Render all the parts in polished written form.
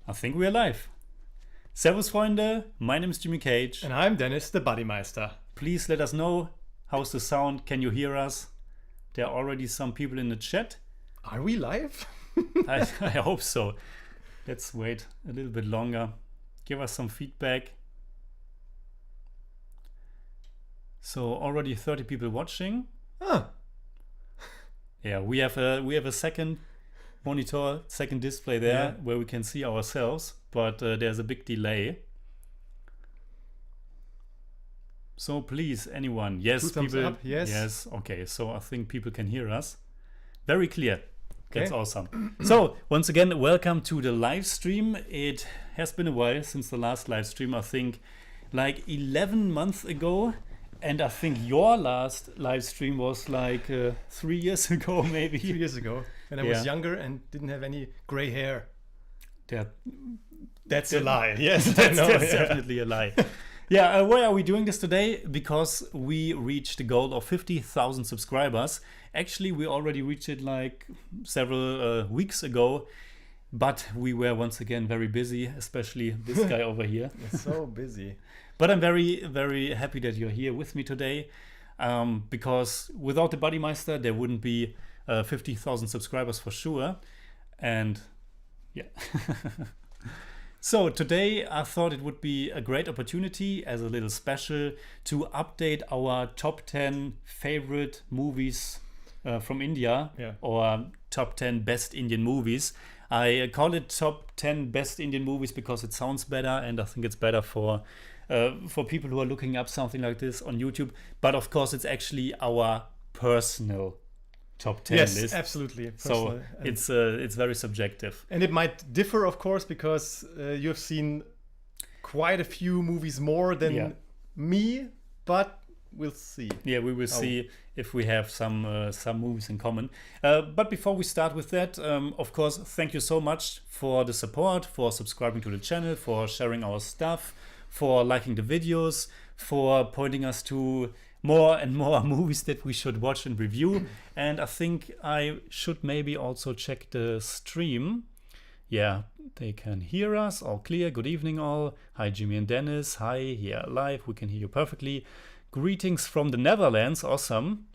I think we're live. Servus, Freunde. My name is Jimmy Cage. And I'm Dennis, the Bodymeister. Please let us know how's the sound. Can you hear us? There are already some people in the chat. Are we live? I hope so. Let's wait a little bit longer. Give us some feedback. So already 30 people watching. Ah. Yeah, we have a second monitor, second display there where we can see ourselves, but there's a big delay. So please, anyone, yes, Two thumbs people, up, yes. yes, okay. So I think people can hear us very clear. That's Okay. awesome. So once again, welcome to the live stream. It has been a while since the last live stream. I think like 11 months ago. And I think your last live stream was like 3 years ago, maybe. 2 years ago, when I Yeah. was younger and didn't have any gray hair. That's a lie. Yes, I That's, know, that's yeah. definitely a lie. Yeah, why are we doing this today? Because we reached the goal of 50,000 subscribers. Actually, we already reached it like several weeks ago, but we were once again very busy, especially this guy over here. It's so busy. But I'm very, very happy that you're here with me today, because without the Bodymeister, there wouldn't be 50,000 subscribers for sure. And yeah. So today I thought it would be a great opportunity as a little special to update our top 10 favorite movies from India, Yeah. or top 10 best Indian movies. I call it top 10 best Indian movies because it sounds better, and I think it's better for people who are looking up something like this on YouTube. But of course, it's actually our personal top 10 Yes, list. absolutely. So Personal. it's very subjective. And it might differ, of course, because you have seen quite a few movies more than Yeah. me, but we'll see. Yeah, we will see if we have some movies in common. But before we start with that, of course, thank you so much for the support, for subscribing to the channel, for sharing our stuff, for liking the videos, for pointing us to more and more movies that we should watch and review. And I think I should maybe also check the stream. Yeah, they can hear us all clear. Good evening all. Hi Jimmy and Dennis. Hi, yeah, live. We can hear you perfectly. Greetings from the Netherlands. Awesome.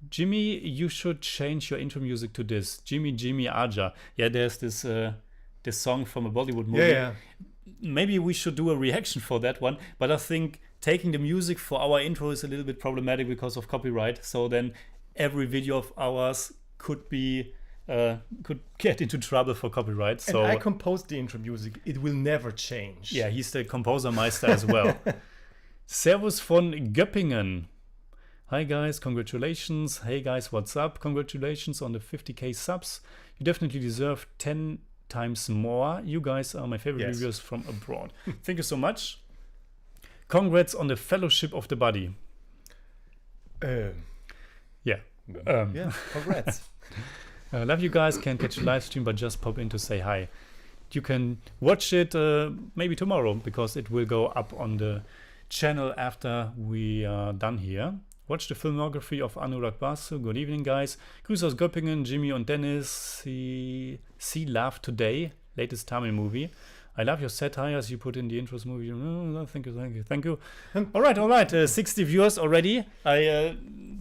Jimmy, you should change your intro music to this. Jimmy Jimmy Aja. Yeah, there's this song from a Bollywood movie. Yeah. Maybe we should do a reaction for that one, but I think taking the music for our intro is a little bit problematic because of copyright. So then every video of ours could get into trouble for copyright. So And I composed the intro music. It will never change. yeah, he's the composer meister as well. Servus von Göppingen. Hi guys, congratulations. Hey guys, what's up? Congratulations on the 50k subs. You definitely deserve 10 times more. You guys are my favorite Yes. reviewers from abroad. Thank you so much. Congrats on the Fellowship of the Body. Yeah. Yeah, congrats. Love you guys. Can't catch the live stream, but just pop in to say hi. You can watch it maybe tomorrow because it will go up on the channel after we are done here. Watch the filmography of Anurag Basu. Good evening, guys. Grüß aus Göppingen, Jimmy und Dennis. See Love Today, latest Tamil movie. I love your satires you put in the intros movie. Thank you. All right. 60 viewers already. I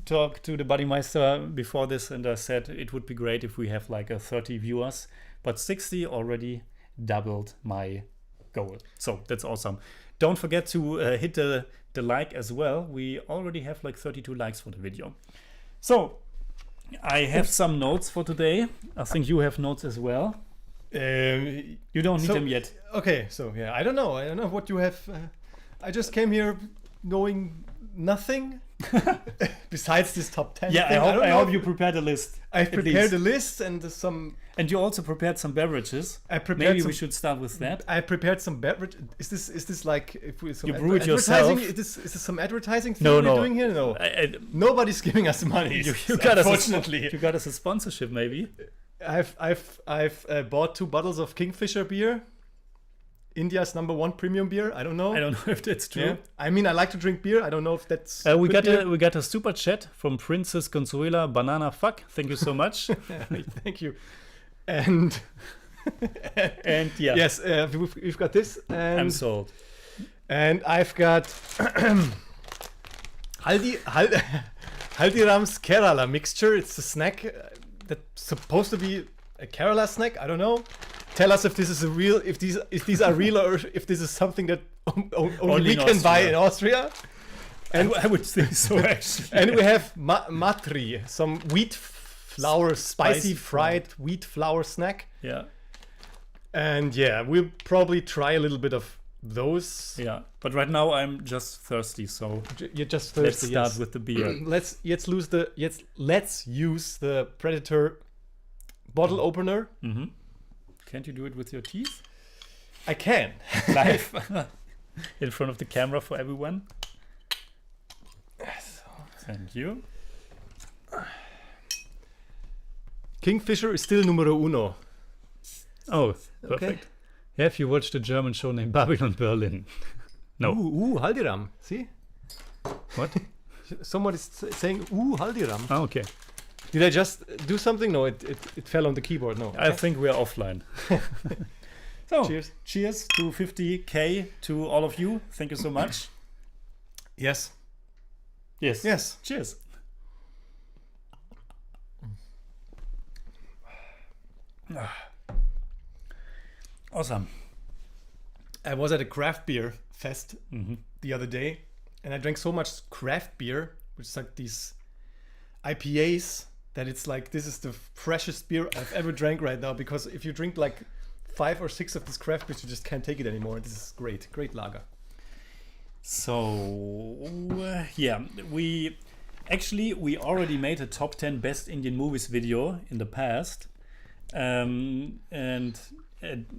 talked to the Bodymeister before this, and I said it would be great if we have like 30 viewers. But 60 already doubled my goal. So that's awesome. Don't forget to hit the like as well. We already have like 32 likes for the video. So I have some notes for today. I think you have notes as well. You don't need them yet. Okay, so yeah, I don't know what you have. I just came here knowing nothing besides this top 10. Yeah, thing. I hope you prepared a list. I've at prepared least. a list and some. And you also prepared some beverages. I prepared. Maybe we should start with that. I prepared some beverage. Is this like if we some You brew it yourself? Is this some advertising thing No, we're no. doing here? No, I- nobody's giving us money. you got us. Unfortunately, You got us a sponsorship, maybe. I've bought 2 bottles of Kingfisher beer, India's #1 premium beer. I don't know. I don't know if that's true. Yeah. I mean, I like to drink beer. I don't know if that's. We good beer. got a super chat from Princess Consuela Banana Fuck. Thank you so much. Thank you. And And yeah, Yes, we've got this. And, I'm sold. and I've got Haldiram's Kerala mixture. It's a snack that's supposed to be a Kerala snack. I don't know. Tell us if this is if these are real, or if this is something that only we in can buy Austria. in Austria. And I would think so, actually. And we have matri, some wheat flour, spicy Spicy fried wheat flour snack. Yeah, And yeah, we'll probably try a little bit of those. yeah. But right now I'm just thirsty, so You're just let's thirsty. start yes. with the beer. let's use the Predator bottle opener. Mm-hmm. Can't you do it with your teeth? I can. Live in front of the camera for everyone. Thank you. Kingfisher is still numero uno. Oh, perfect. Have you watched a German show named Babylon Berlin? No. Ooh, Haldiram. See? What? Someone is saying, ooh, Haldiram. Oh, okay. Did I just do something? No, it fell on the keyboard. No. I think we are offline. So, Cheers. cheers to 50K to all of you. Thank you so much. Yes. Yes. Yes. Cheers. Awesome. I was at a craft beer fest Mm-hmm. the other day, and I drank so much craft beer, which is like these IPAs, that it's like this is the freshest beer I've ever drank right now. Because if you drink like 5 or 6 of these craft beers, you just can't take it anymore. This is great lager. So, yeah, we already made a top 10 best Indian movies video in the past. And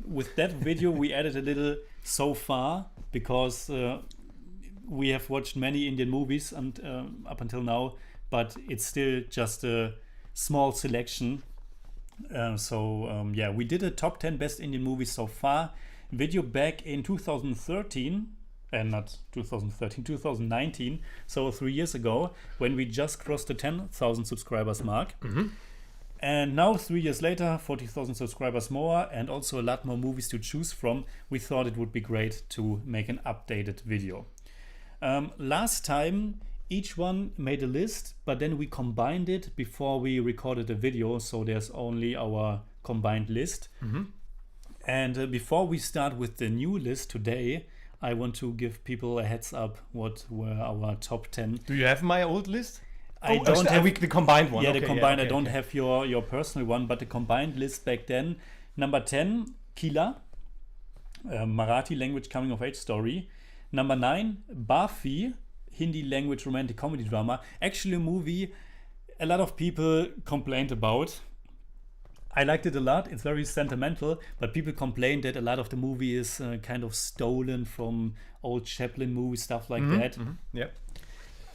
with that video, we added a little so far, because we have watched many Indian movies and up until now, but it's still just a small selection. Yeah, we did a top 10 best Indian movies so far video back in 2013. And not 2013, 2019, so 3 years ago, when we just crossed the 10,000 subscribers mark. Mm-hmm. And now, 3 years later, 40,000 subscribers more, and also a lot more movies to choose from, we thought it would be great to make an updated video. Last time, each one made a list, but then we combined it before we recorded the video, so there's only our combined list. Mm-hmm. And before we start with the new list today, I want to give people a heads up what were our top 10. Do you have my old list? I don't have the combined one. Yeah, Okay, the combined. okay, I don't okay. have your personal one, but the combined list back then. Number 10, Kila, Marathi language coming of age story. Number 9, Barfi, Hindi language romantic comedy drama. Actually, a movie a lot of people complained about. I liked it a lot. It's very sentimental, but people complained that a lot of the movie is kind of stolen from old Chaplin movie, stuff like that. Mm-hmm. Yeah.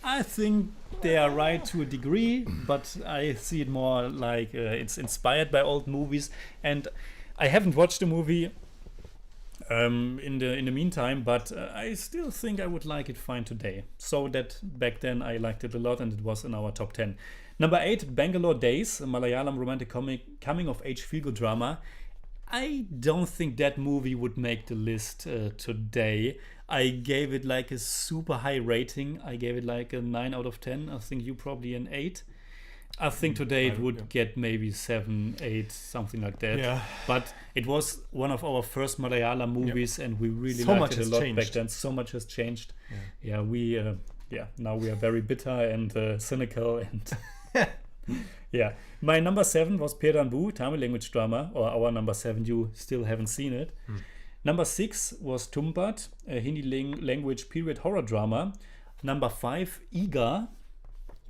I think they are right to a degree, but I see it more like it's inspired by old movies. And I haven't watched the movie in the meantime, but I still think I would like it fine today. So that back then I liked it a lot, and it was in our top 10. Number 8, Bangalore Days, a Malayalam romantic coming of age feel-good drama. I don't think that movie would make the list today. I gave it like a super high rating. I gave it like a 9 out of 10. I think you probably an 8. I think today it would get maybe 7, 8, something like that. Yeah. But it was one of our first Malayalam movies, and we really So liked much it a has lot changed. back then. So much has changed. Yeah, now we are very bitter and cynical and yeah. My number 7 was Perambu, Tamil language drama, or our number 7. You still haven't seen it. Number 6 was Tumpat, a Hindi language period horror drama. Number 5, Iga,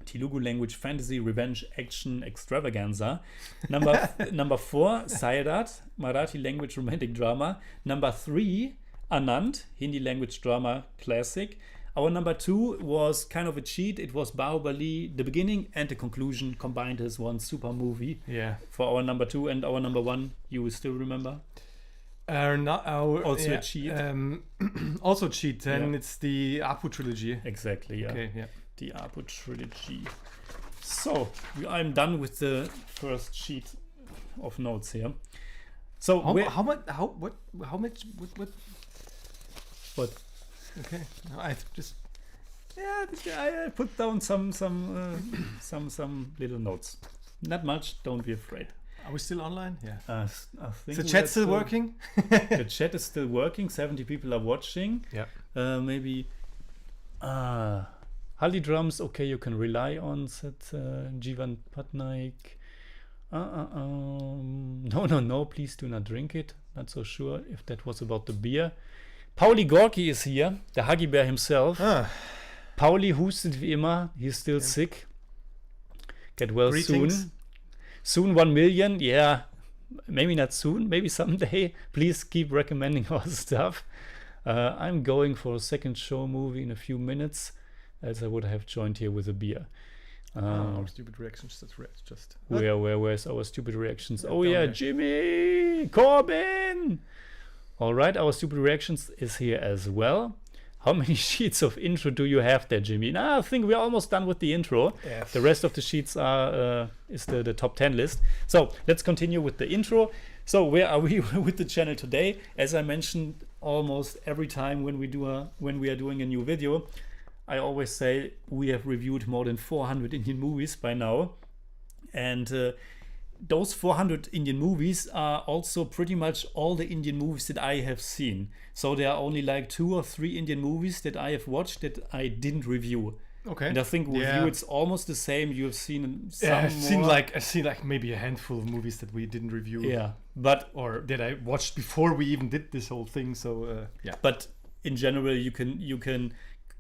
Telugu language fantasy revenge action extravaganza. Number 4, Sairat, Marathi language romantic drama. Number 3, Anand, Hindi language drama classic. Our number 2 was kind of a cheat. It was Bahubali, the beginning and the conclusion combined as one super movie. Yeah. For our number 2 and our number 1, you will still remember? Also a cheat. Also cheat, and Yeah. it's the Apu trilogy. Exactly, yeah. Okay, yeah. The Apu trilogy. So, I'm done with the first sheet of notes here. So How much? What? What? Okay, no, I just Yeah, I put down some little notes. Not much. Don't be afraid. are we still online? Yeah. I Is think the we chat are still working? The chat is still working. 70 people are watching. Yeah. Maybe. Haldi drums. Okay, you can rely on. Said Jivan Patnaik. No. Please do not drink it. Not so sure if that was about the beer. Pauli Gorki is here. The Huggy Bear himself. Pauli hustet wie immer. He's still sick. Get well Greetings. soon. Soon 1 million. Yeah. Maybe not soon. Maybe someday. Please keep recommending our stuff. I'm going for a second show movie in a few minutes, else I would have joined here with a beer. Our stupid reactions. That's right. Just Where's our stupid reactions? Yeah, Oh down yeah, there. Jimmy Corbin. All right, our stupid reactions is here as well. How many sheets of intro do you have there, Jimmy? Nah, I think we're almost done with the intro. Yeah. The rest of the sheets are is the top 10 list. So let's continue with the intro. So where are we with the channel today? As I mentioned, almost every time when we are doing a new video, I always say we have reviewed more than 400 Indian movies by now, and those 400 Indian movies are also pretty much all the Indian movies that I have seen. So there are only like 2 or 3 Indian movies that I have watched that I didn't review. Okay. And I think with Yeah. you it's almost the same. You have seen some Yeah, I've more. seen like maybe a handful of movies that we didn't review. Yeah, but Or that I watched before we even did this whole thing. So yeah. but in general you can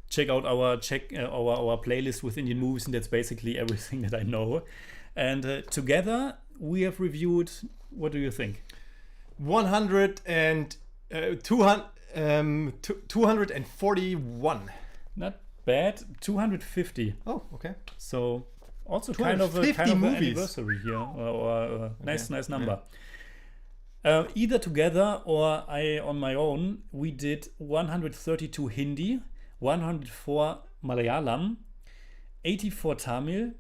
check out our playlist with Indian movies, and that's basically everything that I know. And together we have reviewed, what do you think? 100 and 241. Not bad. 250. Oh, okay. So also kind of a 250 an movies. anniversary here, or nice number. Either together or I on my own, we did 132 Hindi, 104 Malayalam, 84 Tamil,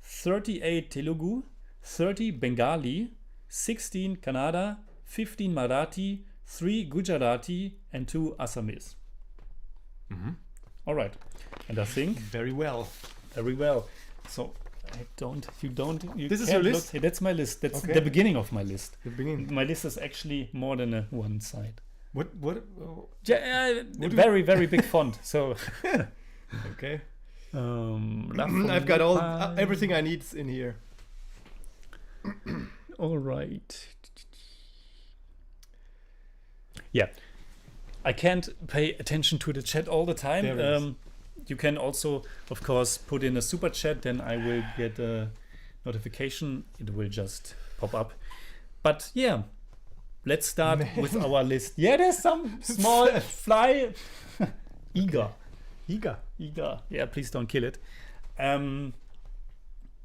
38 Telugu, 30 Bengali, 16 Kannada, 15 Marathi, 3 Gujarati, and 2 Assamese. All right, and I think Very well. very well. So you This is can't your look- list? Hey, that's my list. That's Okay. the beginning of my list. The beginning. My list is actually more than one side. What? Very big font. So Okay. Love I've from got all Nepal. everything I need in here. All right. Yeah, I can't pay attention to the chat all the time. There it is. You can also, of course, put in a super chat. Then I will get a notification. It will just pop up. But yeah, let's start with our list. Yeah, there's some small fly. Eager. Higa. Yeah, please don't kill it.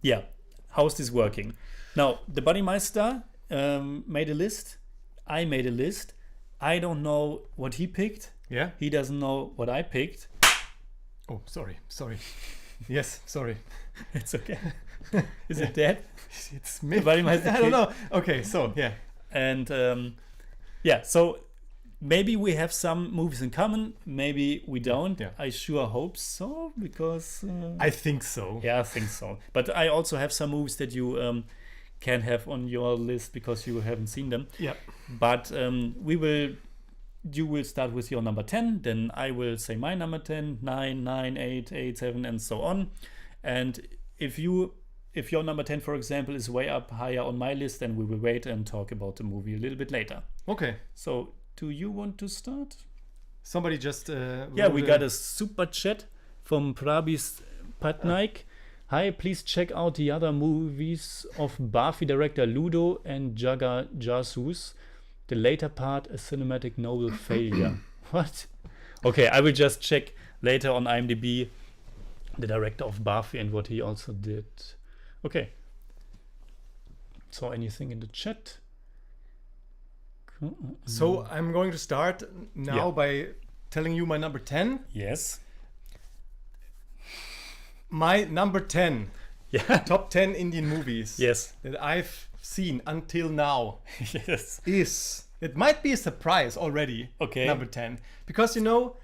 Yeah, how's this working? Now, the Bodymeister made a list. I made a list. I don't know what he picked. Yeah. He doesn't know what I picked. Oh, sorry. Yes, sorry. It's okay. Is it dead? It's me. Bodymeister I don't know. Okay, so yeah. And yeah, so maybe we have some movies in common. Maybe we don't. Yeah. I sure hope so, because I think so. yeah, I think so. But I also have some movies that you can have on your list because you haven't seen them. Yeah. But you will start with your number 10, then I will say my number 10, 9, 9, 8, 8, 7, and so on. And if your number 10, for example, is way up higher on my list, then we will wait and talk about the movie a little bit later. Okay. So, do you want to start? Somebody just Yeah, we got a super chat from Prabis Patnaik. Hi, please check out the other movies of Barfi director Ludo and Jaga Jasus. The later part, a cinematic novel failure. What? Okay, I will just check later on IMDb the director of Barfi and what he also did. Okay. So anything in the chat? So I'm going to start now Yeah. by telling you my number 10. Yes. My number 10 Yeah. top 10 Indian movies Yes. that I've seen until now Yes. is, it might be a surprise already. Okay. Number 10, because you know,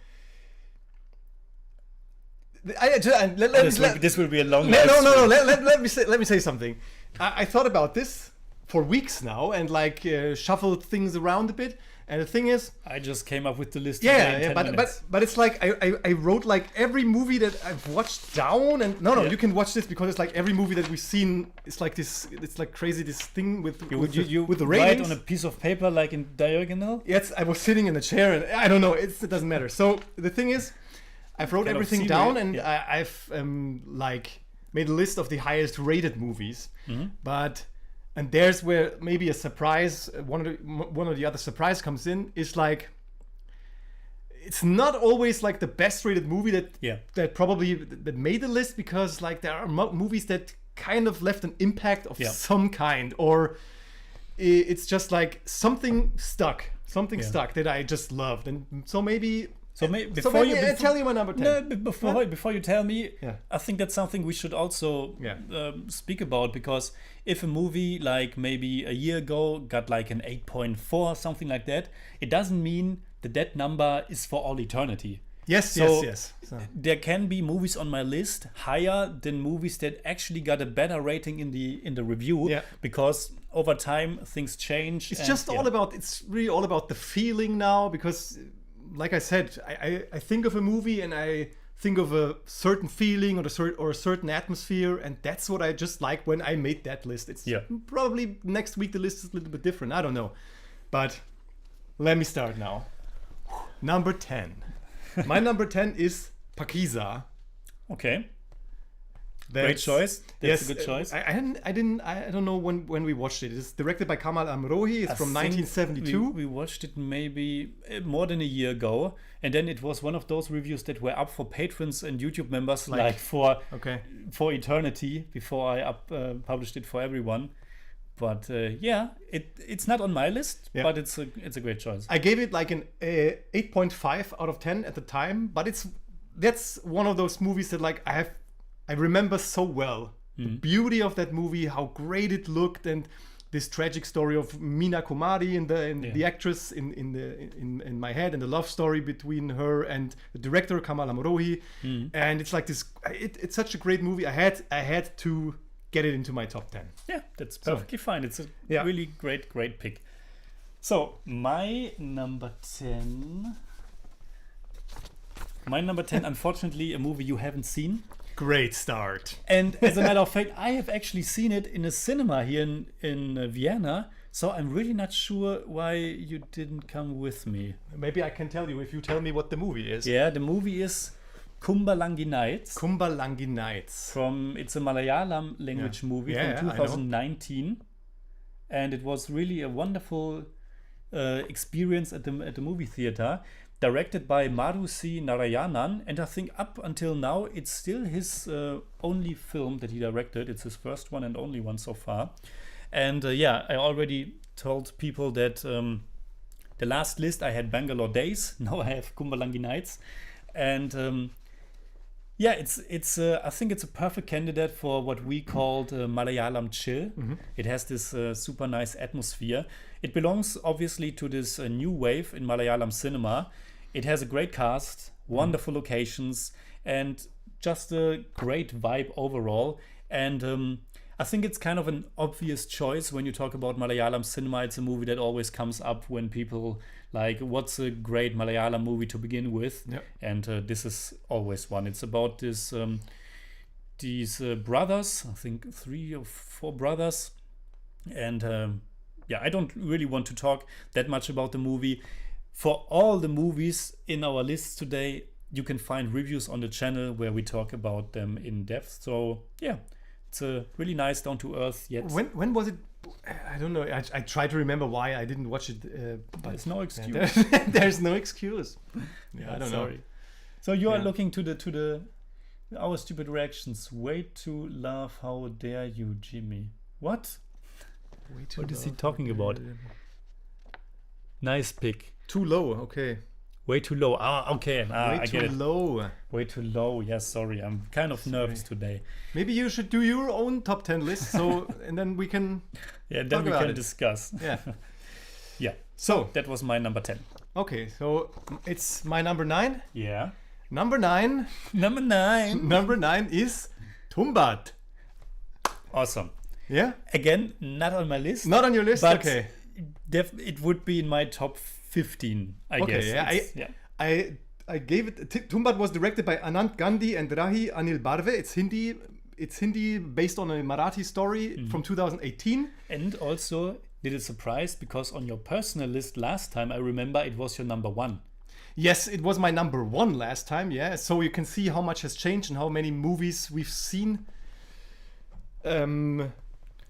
This will be a long. no. live stream. Let me say something. I thought about this for weeks now and like shuffled things around a bit. And the thing is, I just came up with the list. today in 10 minutes. but it's like I wrote like every movie that I've watched down, and no, Yeah. you can watch this because it's like every movie that we've seen. It's like this. It's like crazy. This thing with You with the write ratings. on a piece of paper like in diagonal. Yes, I was sitting in a chair, and I don't know. It doesn't matter. So the thing is, I've wrote Kind of everything see down, where- and yeah. I've like made a list of the highest rated movies. Mm-hmm. But and there's where maybe a surprise, one of the other surprise comes in. Is like it's not always like the best rated movie Yeah. that probably that made the list, because like there are movies that kind of left an impact of Yeah. some kind, or it's just like something stuck that I just loved. And so maybe So before maybe you I tell you my number 10. No, before you tell me, Yeah. I think that's something we should also Yeah. speak about, because if a movie like maybe a year ago got like an 8.4, something like that, it doesn't mean that number is for all eternity. Yes, So- yes. So, There can be movies on my list higher than movies that actually got a better rating in the review, Yeah. because over time things change. it's and, just yeah. all about, it's really all about the feeling now, because like I said, I think of a movie and I think of a certain feeling or a certain atmosphere, and that's what I just like when I made that list. It's Yeah. probably next week the list is a little bit different. I don't know. But let me start now. Number 10. My number 10 is Pakiza. Okay. Great That's- choice. That's a good yes, choice. I don't know when we watched it. It's directed by Kamal Amrohi. It's I from think 1972. We watched it maybe more than a year ago, and then it was one of those reviews that were up for patrons and YouTube members like for Okay. eternity before I published it for everyone. But yeah, it's not on my list, Yeah. but it's a great choice. I gave it like an 8.5 out of 10 at the time, but that's one of those movies that like I remember so well. The beauty of that movie, how great it looked, and this tragic story of Meena Kumari and the actress in my head, and the love story between her and the director Kamal Amrohi. And it's like this. It's such a great movie. I had to get it into my top 10. Yeah, that's perfectly fine. It's a Yeah. really great pick. So my number 10. My number 10, unfortunately, a movie you haven't seen. Great start. And as a matter of fact, I have actually seen it in a cinema here in Vienna. So I'm really not sure why you didn't come with me. Maybe I can tell you if you tell me what the movie is. Yeah, the movie is Kumbalangi Nights. Kumbalangi Nights. It's a Malayalam language movie Yeah, from I know. 2019, and it was really a wonderful experience at the movie theater. Directed by Marusi Narayanan, and I think up until now it's still his only film that he directed. It's his first one and only one so far. And yeah, I already told people that the last list I had Bangalore Days. Now I have Kumbalangi Nights, and yeah, it's I think it's a perfect candidate for what we called Malayalam chill. It has this super nice atmosphere. It belongs obviously to this new wave in Malayalam cinema. It has a great cast, wonderful locations, and just a great vibe overall. And I think it's kind of an obvious choice when you talk about Malayalam cinema. It's a movie that always comes up when people like, what's a great Malayalam movie to begin with? Yep. And this is always one. It's about these brothers, I think 3 or 4 brothers. And yeah, I don't really want to talk that much about the movie. For all the movies in our list today, you can find reviews on the channel where we talk about them in depth. So yeah, it's a really nice, down to earth yet. When was it? I don't know. I try to remember why I didn't watch it. But There's no yeah, excuse. there's no excuse. Yeah, I don't know. So you are Yeah. looking to our stupid reactions. Way to laugh! How dare you, Jimmy? What? What is he talking about? Nice pick. Too low. Okay. Way too low. Okay. Way I too get it. low. Way too low. Yes, sorry. I'm kind of nervous today. Maybe you should do your own top 10 list. So and then we can. Yeah, then Talk we about can it. discuss. Yeah. Yeah, So that was my number 10. okay, so it's my number 9. Yeah. Number 9. Number 9. Number 9 is Tumbat. Awesome. Yeah. Again, not on my list. Not on your list. But Okay. it would be in my top 15, I Okay, guess. yeah, It's- I gave it. Tumbat was directed by Anand Gandhi and Rahi Anil Barve. It's Hindi. It's Hindi based on a Marathi story from 2018. And also, did it surprise because on your personal list last time, I remember it was your number 1. Yes, it was my number 1 last time. Yeah, so you can see how much has changed and how many movies we've seen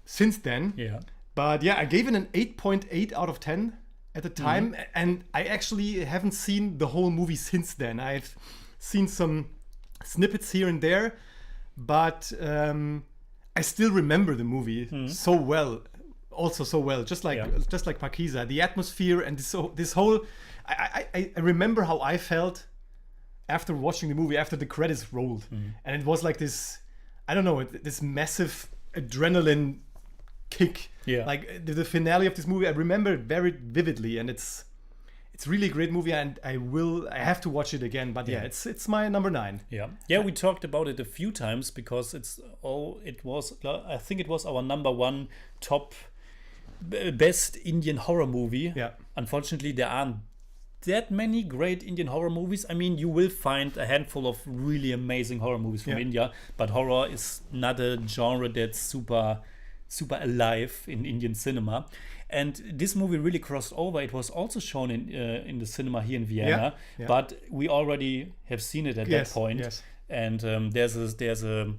since then. Yeah. But yeah, I gave it an 8.8 out of 10 at the time, and I actually haven't seen the whole movie since then. I've seen some snippets here and there, but I still remember the movie so well, also so well. Just like Pakiza, the atmosphere and this whole. I remember how I felt after watching the movie after the credits rolled, and it was like this. I don't know, this massive adrenaline kick. Yeah. Like the finale of this movie, I remember it very vividly, and it's really a great movie, and I have to watch it again. But yeah, it's my number 9. Yeah, we talked about it a few times because I think it was our number 1 top best Indian horror movie. Yeah. Unfortunately, there aren't that many great Indian horror movies. I mean, you will find a handful of really amazing horror movies from India, but horror is not a genre that's super alive in Indian cinema. And this movie really crossed over. It was also shown in the cinema here in Vienna, but we already have seen it at that point. Yes. And there's a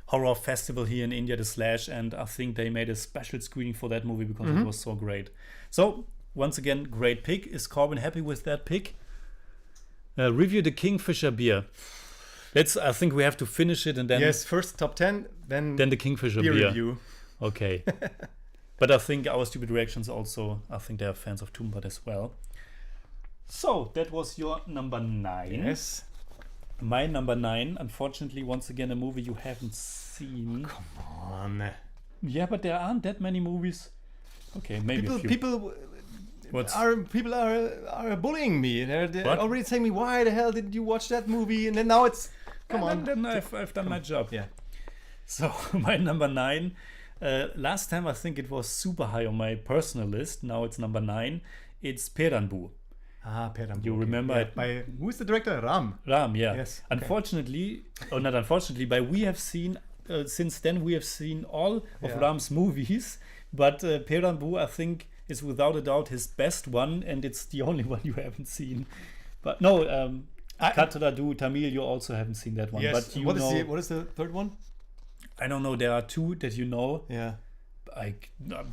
horror festival here in India, the Slash, and I think they made a special screening for that movie because it was so great. So once again, great pick. Is Corbin happy with that pick? Review the Kingfisher beer. I think we have to finish it and then first top 10, then the Kingfisher beer beer. review. Okay. But I think our stupid reactions also, I think they are fans of Tumbat as well. So that was your number 9. Yes. My number 9, unfortunately, once again, a movie you haven't seen. Come on. Yeah, but there aren't that many movies. Okay, maybe a few. People are bullying me. They're What? already saying me, why the hell didn't you watch that movie? And then now it's come on. Then I've done my job. Yeah. So my number 9. Last time I think it was super high on my personal list. Now it's number 9. It's Peranbu. Peranbu. You remember it? By who's the director? Ram. Ram, yeah. Yes, okay. Unfortunately, or not unfortunately, but we have seen since then we have seen all of Ram's movies. But Peranbu, I think, is without a doubt his best one, and it's the only one you haven't seen. But no, Katradu, Tamil, you also haven't seen that one. Yes. But you what know, is the third one? I don't know. There are 2 that you know. Yeah.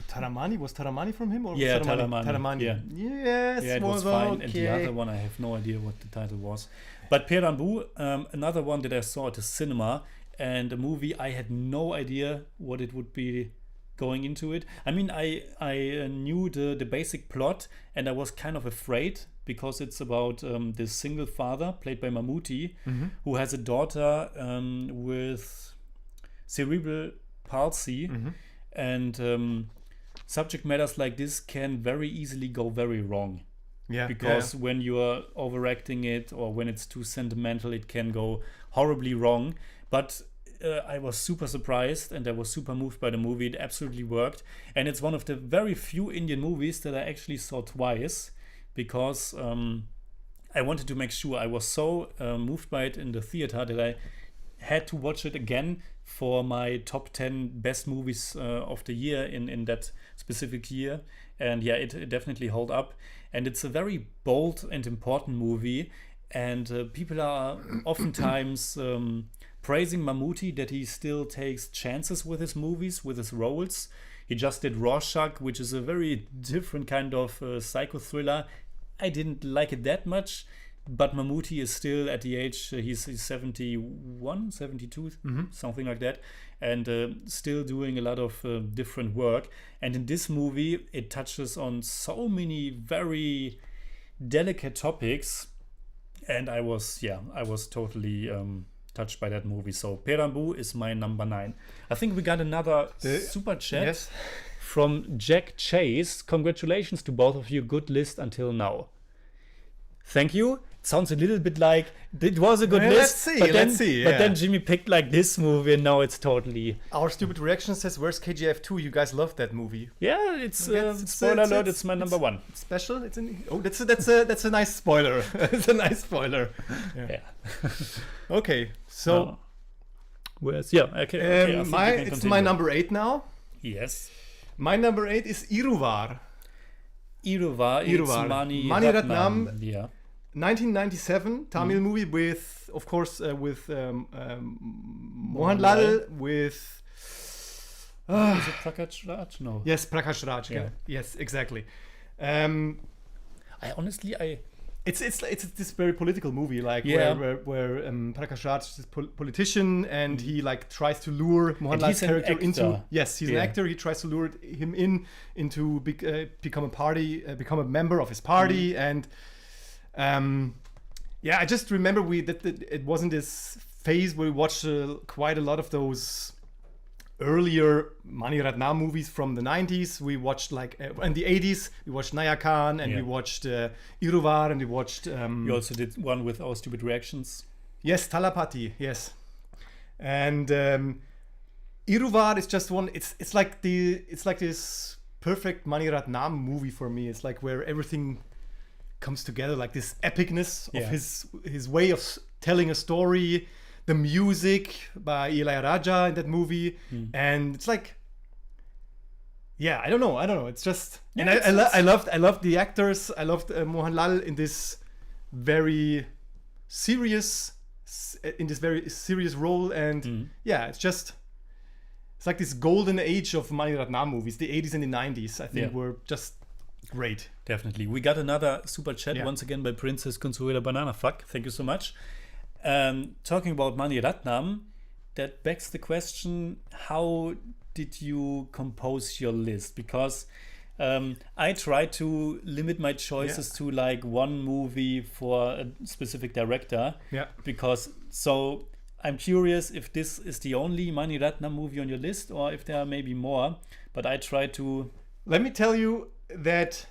Taramani, was Taramani from him or Yeah, was Taramani? yeah. Yes, Yeah, it was fine. And the other one, I have no idea what the title was. But Peranbu, another one that I saw at the cinema, and a movie I had no idea what it would be going into it. I mean, I knew the basic plot, and I was kind of afraid because it's about this single father played by Mammootty, who has a daughter with cerebral palsy, and subject matters like this can very easily go very wrong. Yeah. Because when you are overacting it or when it's too sentimental, it can go horribly wrong. But I was super surprised and I was super moved by the movie. It absolutely worked. And it's one of the very few Indian movies that I actually saw twice because I wanted to make sure. I was so moved by it in the theater that I had to watch it again for my top 10 best movies of the year in that specific year. And yeah, it definitely held up. And it's a very bold and important movie. And people are oftentimes praising Mammootty that he still takes chances with his movies, with his roles. He just did Rorschach, which is a very different kind of psycho thriller. I didn't like it that much. But Mammootty is still at the age, he's 71, 72, something like that, and still doing a lot of different work. And in this movie, it touches on so many very delicate topics, and I was totally touched by that movie. So Perambu is my number 9. I think we got another super chat. Yes. From Jack Chase. Congratulations to both of you. Good list until now. Thank you. It sounds a little bit like it was a good list. Let's see. But then Jimmy picked like this movie, and now it's totally. Our stupid reaction says, "Where's KGF 2? You guys love that movie." Yeah, spoiler alert. It's my number 1. Special. That's a nice spoiler. It's a nice spoiler. Yeah. Okay, so where's okay. It's my number 8 now. Yes. My number 8 is Iruvar. It's Mani Ratnam. Yeah. 1997 Tamil movie with, of course, with Mohanlal, with. Is it Prakash Raj? No. Yes, Prakash Raj. Yeah. Yes, exactly. It's this very political movie, like where Prakash Raj is a politician, and he like tries to lure Mohanlal's character into. Yes, he's an actor. He tries to lure him into become a member of his party, and I just remember that it wasn't this phase where we watched quite a lot of those earlier Mani Ratnam movies from the 90s. We watched in the 80s we watched Naya Khan, and we watched Iruvar, and we watched you also did one with our stupid reactions. Yes, Talapati, yes. And Iruvar is just one. It's like this perfect Mani Ratnam movie for me. It's like where everything comes together, like this epicness of his way of telling a story. The music by Ilaiyaraaja in that movie, and it's like, I don't know. It's just, and I loved the actors. I loved Mohanlal in this very serious role, and it's like this golden age of Mani Ratnam movies. The 80s and the 90s, I think, were just great. Definitely. We got another super chat once again by Princess Consuela Banana Fuck. Thank you so much. Talking about Mani Ratnam, that begs the question: how did you compose your list? Because I try to limit my choices to like one movie for a specific director. Yeah. Because I'm curious if this is the only Mani Ratnam movie on your list, or if there are maybe more. But I try to. Let me tell you that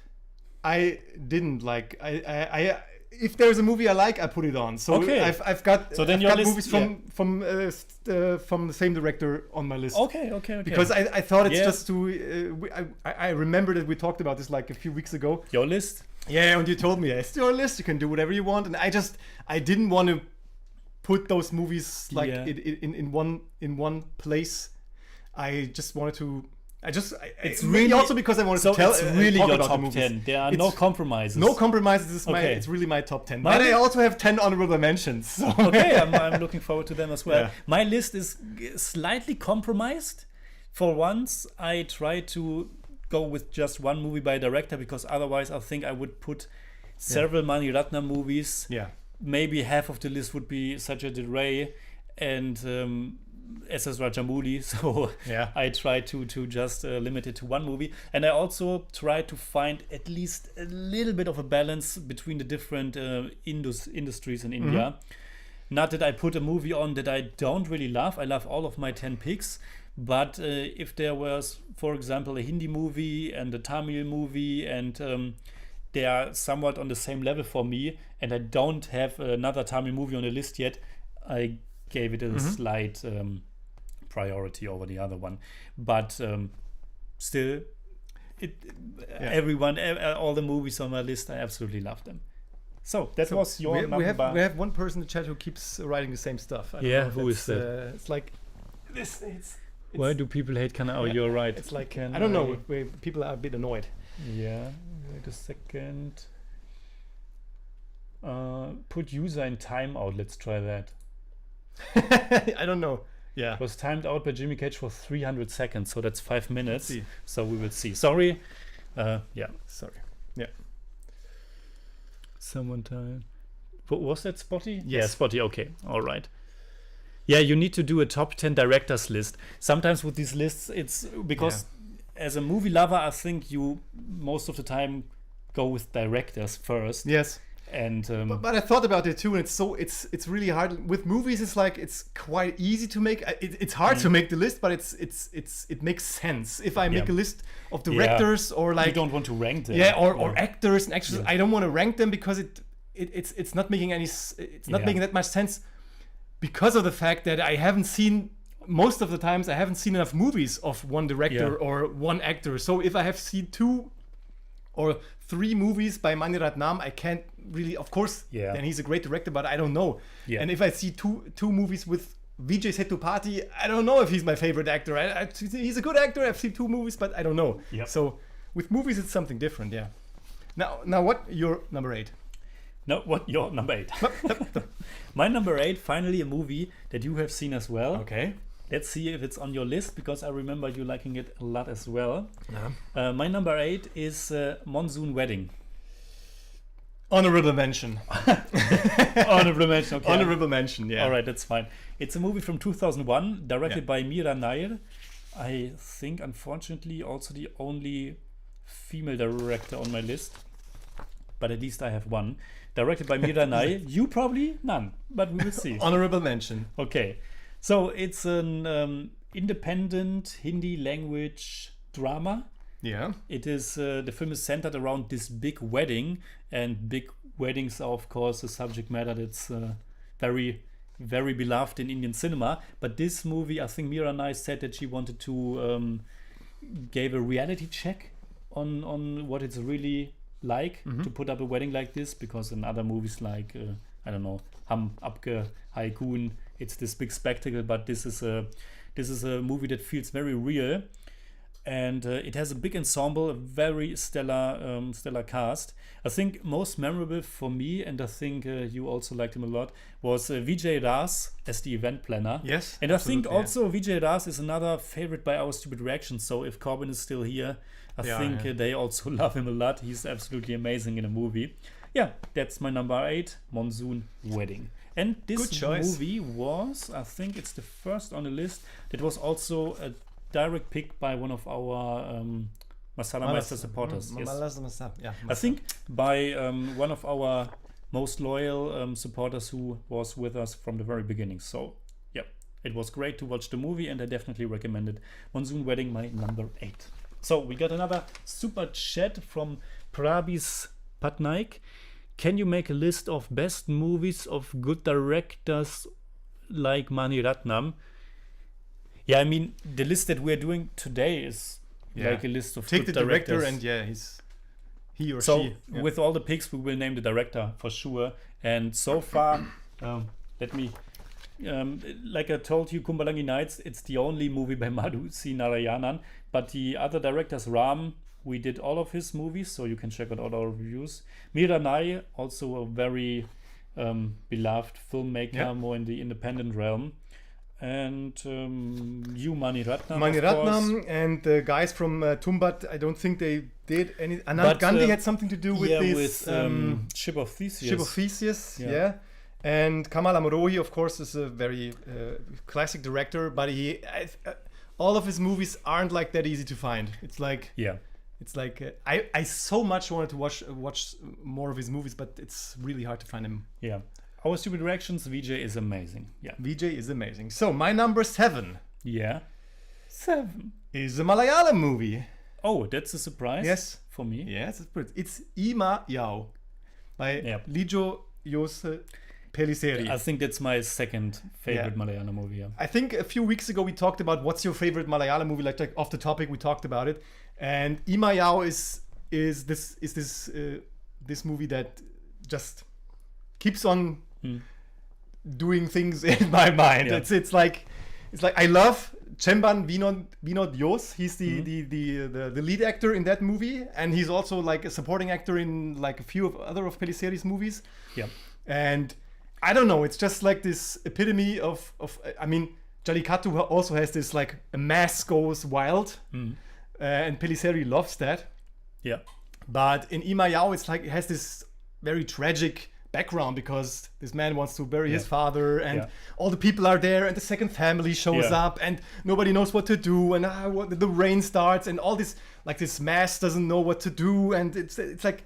I didn't like. I if there's a movie I like, I put it on. So I've got movies from the same director on my list. Okay. Because I thought it's just too. I remember that we talked about this like a few weeks ago. Your list? Yeah, and you told me it's your list. You can do whatever you want, and I didn't want to put those movies like in one place. I just wanted to. It's really also because I wanted to tell. It's really your top 10. There are no compromises. No compromises. It's really my top 10. But I also have 10 honorable mentions. So. Okay, I'm looking forward to them as well. Yeah. My list is slightly compromised. For once, I try to go with just one movie by a director, because otherwise I think I would put several Mani Ratnam movies. Yeah. Maybe half of the list would be Satyajit Ray and S.S. Rajamouli, so I try to just limit it to one movie, and I also try to find at least a little bit of a balance between the different industries in India. Not that I put a movie on that I don't really love. I love all of my 10 picks, but if there was, for example, a Hindi movie and a Tamil movie, and they are somewhat on the same level for me, and I don't have another Tamil movie on the list yet, I gave it a slight priority over the other one, but still, everyone, all the movies on my list, I absolutely love them. So that was your number. We have one person in the chat who keeps writing the same stuff. Who is that? It's like this. Why do people hate Kana? Oh, you're right. It's like I don't know. People are a bit annoyed. Yeah. Wait a second. Put user in timeout. Let's try that. I don't know. Yeah. It was timed out by Jimmy Cage for 300 seconds, so that's 5 minutes. Let's see. So we will see. Sorry. Sorry. Yeah. Someone time. Was that Spotty? Yes. Yeah, Spotty. Okay. All right. Yeah, you need to do a top 10 directors list. Sometimes with these lists, it's because as a movie lover, I think you most of the time go with directors first. Yes. And But I thought about it too, and it's really hard with movies. It's like it's quite easy to make. It's hard to make the list, but it makes sense if I make a list of directors or like you don't want to rank them. or actors and actresses. I don't want to rank them because it's not making making that much sense because of the fact that I haven't seen. Most of the times I haven't seen enough movies of one director or one actor. So if I have seen 2 or 3 movies by Mani Ratnam, I can't really, of course, then he's a great director, but I don't know. Yeah. And if I see two movies with Vijay Sethupathi, I don't know if he's my favorite actor. He's a good actor. I've seen 2 movies, but I don't know. Yep. So with movies, it's something different. Yeah. Now what your number 8? No, what your number 8? My number 8, finally a movie that you have seen as well. Okay. Let's see if it's on your list, because I remember you liking it a lot as well. Yeah. My number 8 is Monsoon Wedding. Honorable mention. Honorable mention, okay. Honorable mention, yeah. All right, that's fine. It's a movie from 2001, directed by Mira Nair. I think, unfortunately, also the only female director on my list. But at least I have one. Directed by Mira Nair. You probably none, but we will see. Honorable mention. Okay. So it's an independent Hindi language drama. Yeah. It is the film is centered around this big wedding, and big weddings are of course a subject matter that's very, very beloved in Indian cinema. But this movie, I think Mira Nair said that she wanted to give a reality check on what it's really like to put up a wedding like this, because in other movies like I don't know, Hum Apke Hai Koon, it's this big spectacle, but this is a movie that feels very real, and it has a big ensemble, a very stellar cast. I think most memorable for me, and I think you also liked him a lot, was Vijay Ras as the event planner. Yes, and I think also Vijay Ras is another favorite by our Stupid Reaction. So if Corbin is still here, I think they also love him a lot. He's absolutely amazing in a movie. Yeah, that's my number 8, Monsoon Wedding. And this movie was, I think it's the first on the list, that was also a direct pick by one of our Masala Meister supporters. Yes. I think by one of our most loyal supporters who was with us from the very beginning. So, yeah, it was great to watch the movie, and I definitely recommend it. Monsoon Wedding, my number 8. So, we got another super chat from Prabis Patnaik. Can you make a list of best movies of good directors like Mani Ratnam? Yeah, I mean, the list that we're doing today is like a list of Take good the director directors. and he or so she. Yeah. With all the picks, we will name the director for sure. And so far, let me, like I told you, Kumbalangi Nights, it's the only movie by Madhu C. Narayanan. But the other directors, Ram, we did all of his movies, so you can check out all our reviews. Mira Nair, also a very beloved filmmaker, more in the independent realm. And you, Mani Ratnam. Mani Ratnam and the guys from Tumbat, I don't think they did any. Anand Gandhi had something to do with this. Ship of Theseus. Ship of Theseus, yeah. And Kamal Amrohi, of course, is a very classic director, but all of his movies aren't like that easy to find. It's like I so much wanted to watch more of his movies, but it's really hard to find him. Yeah. Our Stupid Reactions, Vijay is amazing. Yeah. Vijay is amazing. So my number 7. Yeah. 7 is a Malayalam movie. Oh, that's a surprise. Yes. For me. Yes, it's Ima Yao by Lijo Jose Pellissieri. I think that's my second favorite Malayalam movie. Yeah. I think a few weeks ago we talked about what's your favorite Malayalam movie, like off the topic we talked about it, and Ima Yao is this movie that just keeps on doing things in my mind. Yeah. It's like I love Chemban Vinod Yos. He's the lead actor in that movie, and he's also like a supporting actor in like a few of other of Pellissieri's movies. Yeah. And I don't know, it's just like this epitome of I mean, Jallikattu also has this like a mass goes wild, and Pellissieri loves that. Yeah. But in Ima Yao, it's like it has this very tragic background because this man wants to bury his father, and all the people are there, and the second family shows up, and nobody knows what to do, and the rain starts, and all this like this mass doesn't know what to do, and it's like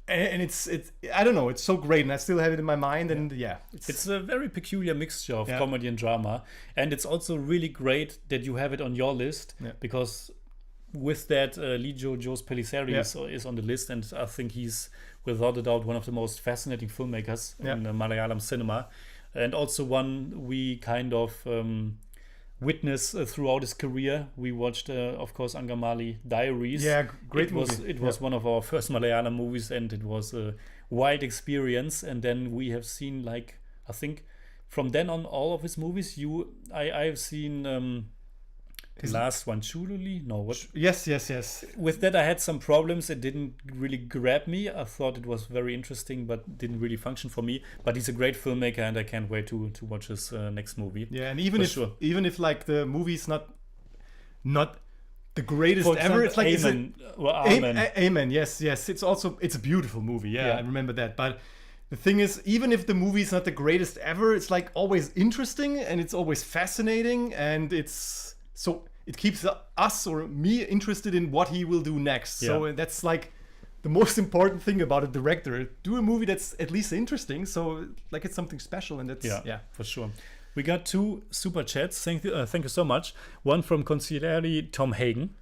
and it's I don't know, it's so great, and I still have it in my mind, and yeah, It's a very peculiar mixture of Yeah. comedy and drama, and it's also really great that you have it on your list Yeah. because with that, Lijo Jos Pellicer Yeah. is on the list, and I think he's without a doubt one of the most fascinating filmmakers Yeah. in Malayalam cinema, and also one we kind of witness throughout his career. We watched, of course, Angamali Diaries. yeah, great it movie. was it was one of our first Malayalam movies, and it was a wild experience. And then we have seen, like, I think from then on, all of his movies. I've seen His- last one, Chululi. No, what? Yes. With that, I had some problems. It didn't really grab me. I thought it was very interesting, but didn't really function for me. But he's a great filmmaker, and I can't wait to watch his next movie. Yeah, and even For if sure. like the movie's not the greatest For ever, example, it's like it's a- Amen. Well, Amen. Amen. Yes. It's also it's a beautiful movie. Yeah, Yeah. I remember that. But the thing is, even if the movie is not the greatest ever, it's like always interesting, and it's always fascinating, and it's so it keeps us or me interested in what he will do next. So that's like the most important thing about a director. Do a movie that's at least interesting, so like it's something special, and that's yeah. For sure. We got 2 super chats. Thank you so much. One from Consigliere Tom Hagen.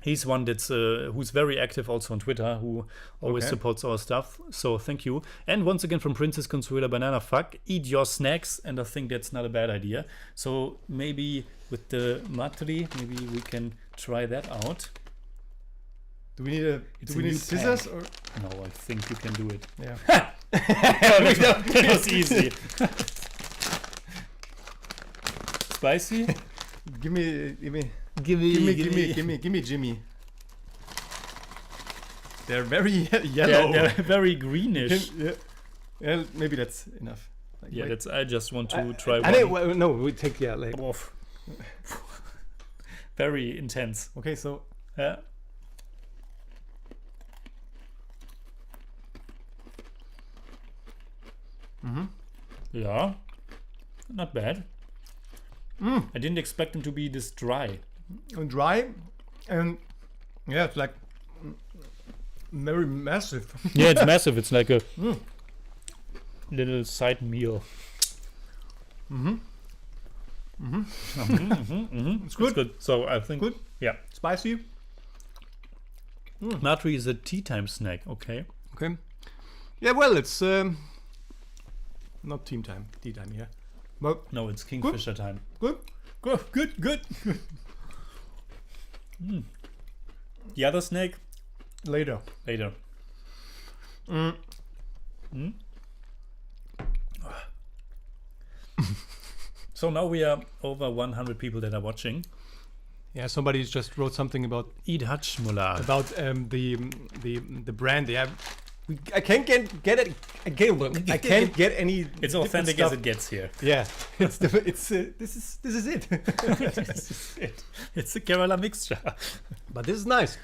He's one that's who's very active also on Twitter, who always Okay. supports our stuff. So thank you. And once again from Princess Consuela Banana Fuck, eat your snacks, and I think that's not a bad idea. So maybe with the matri, maybe we can try that out. Do we need It's do we a need new scissors tank. or No, I think you can do it. yeah? That was easy. Spicy? Give me Jimmy. They're very yellow. They're very greenish. Yeah, maybe that's enough. Like, Yeah, wait. that's. I just want to try I one. know, well, no, we take like. Oof. Very intense. Okay, so Yeah. Yeah. Not bad. I didn't expect them to be this dry. dry, and yeah, it's like very massive. Yeah, it's massive. It's like a little side meal. It's good. It's good. So I think. Good. Yeah. Spicy. Matri is a tea time snack. Okay. Okay. Yeah, well, it's not tea time. Yeah. But No, it's Kingfisher time. good. Good. The other snake Later. later. So now we are over 100 people that are watching. Yeah, somebody just wrote something about Eid Hajmullah. the brand. Yeah, I can't get it. I can't get any. It's different authentic as stuff. it gets here. Yeah, it's this is it. This is it. It's a Kerala mixture. But this is nice.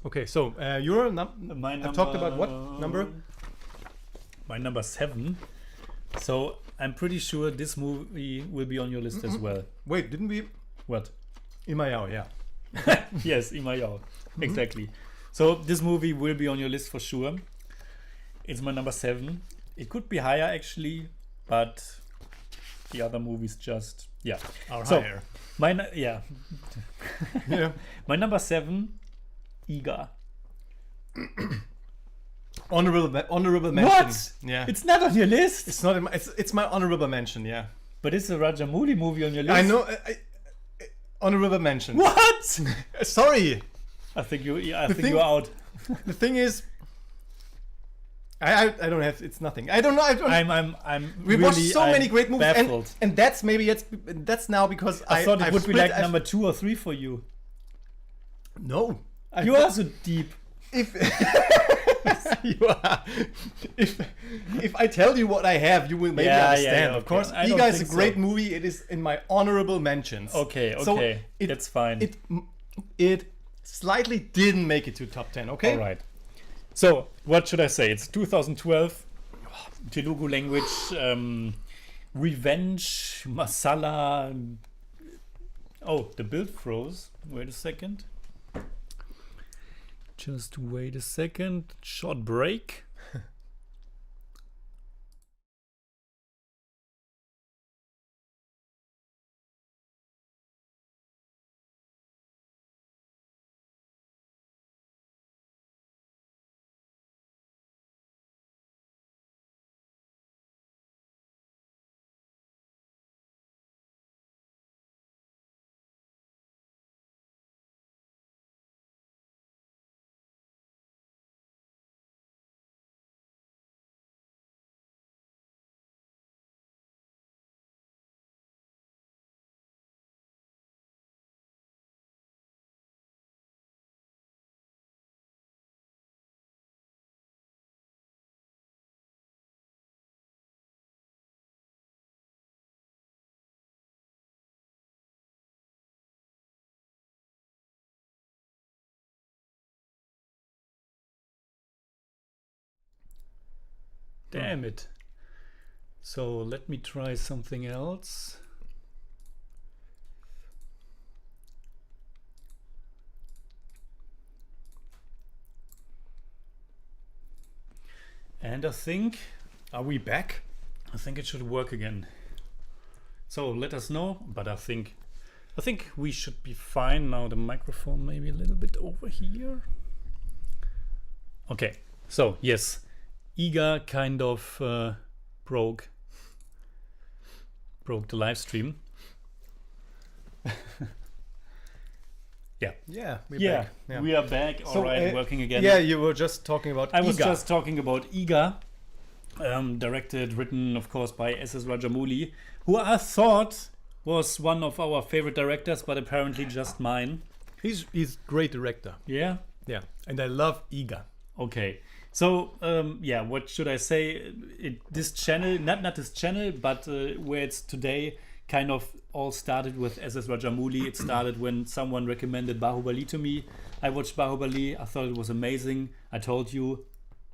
Okay, so you're I've talked about what number? My number 7. So I'm pretty sure this movie will be on your list as well. Wait, didn't we? What? Imayao, yeah. Yes, Imayao. Exactly. So this movie will be on your list for sure. It's my number 7. It could be higher actually, but the other movies just Are So- higher. yeah. Yeah. My number 7, Iga. Honorable mention. What? Yeah. It's not on your list. It's not. It's my honorable mention. Yeah. But it's a Rajamouli movie on your list. I know. Honorable mention. What? Sorry. I think thing- you're out. The thing is, I don't have. It's nothing. I don't know. I don't. I'm We really, watched so I'm many great movies, baffled. and that's maybe that's now because I thought it would be like I've- number 2 or 3 for you. No. You are so deep. If you are, if I tell you what I have, you will maybe Yeah, understand. yeah, Of okay. course, I don't Iga is a think great so. movie. It is in my honorable mentions. Okay, So that's fine. It slightly didn't make it to top 10. Okay. All right. So what should I say? It's 2012, Telugu language, revenge, masala. Oh, the build froze. Wait a second. Just wait a second. Short break. Damn it. So let me try something else. And I think Are we back? it should work again. So let us know, but I think we should be fine now. The microphone maybe a little bit over here. Okay, so yes, Iga kind of broke the live stream. Yeah, we're Yeah, back. Yeah. we are back. All So, right, working again. Yeah, you were just talking about I was Iga. just talking about Iga, directed, written, of course, by S.S. Rajamouli, who I thought was one of our favorite directors, but apparently just mine. He's great director. Yeah. Yeah, and I love Iga. Okay. So yeah, what should I say? This channel, not this channel, but where it's today, kind of all started with S.S. Rajamouli. It started when someone recommended Bahubali to me. I watched Bahubali. I thought it was amazing. I told you,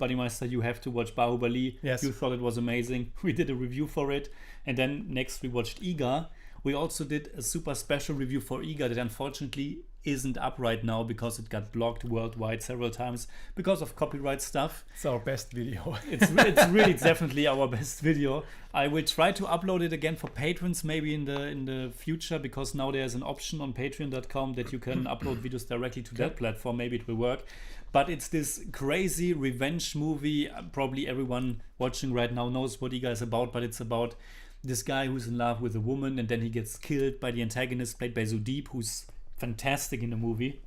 Bodymeister, you have to watch Bahubali. Yes. You thought it was amazing. We did a review for it. And then next we watched Iga. We also did a super special review for Iga that unfortunately isn't up right now because it got blocked worldwide several times because of copyright stuff. It's our best video. It's really definitely our best video. I will try to upload it again for patrons maybe in the future, because now there's an option on patreon.com that you can upload videos directly to that platform. Maybe it will work. But it's this crazy revenge movie. Probably everyone watching right now knows what Iga is about, but it's about this guy who's in love with a woman and then he gets killed by the antagonist played by Sudeep, who's fantastic in the movie.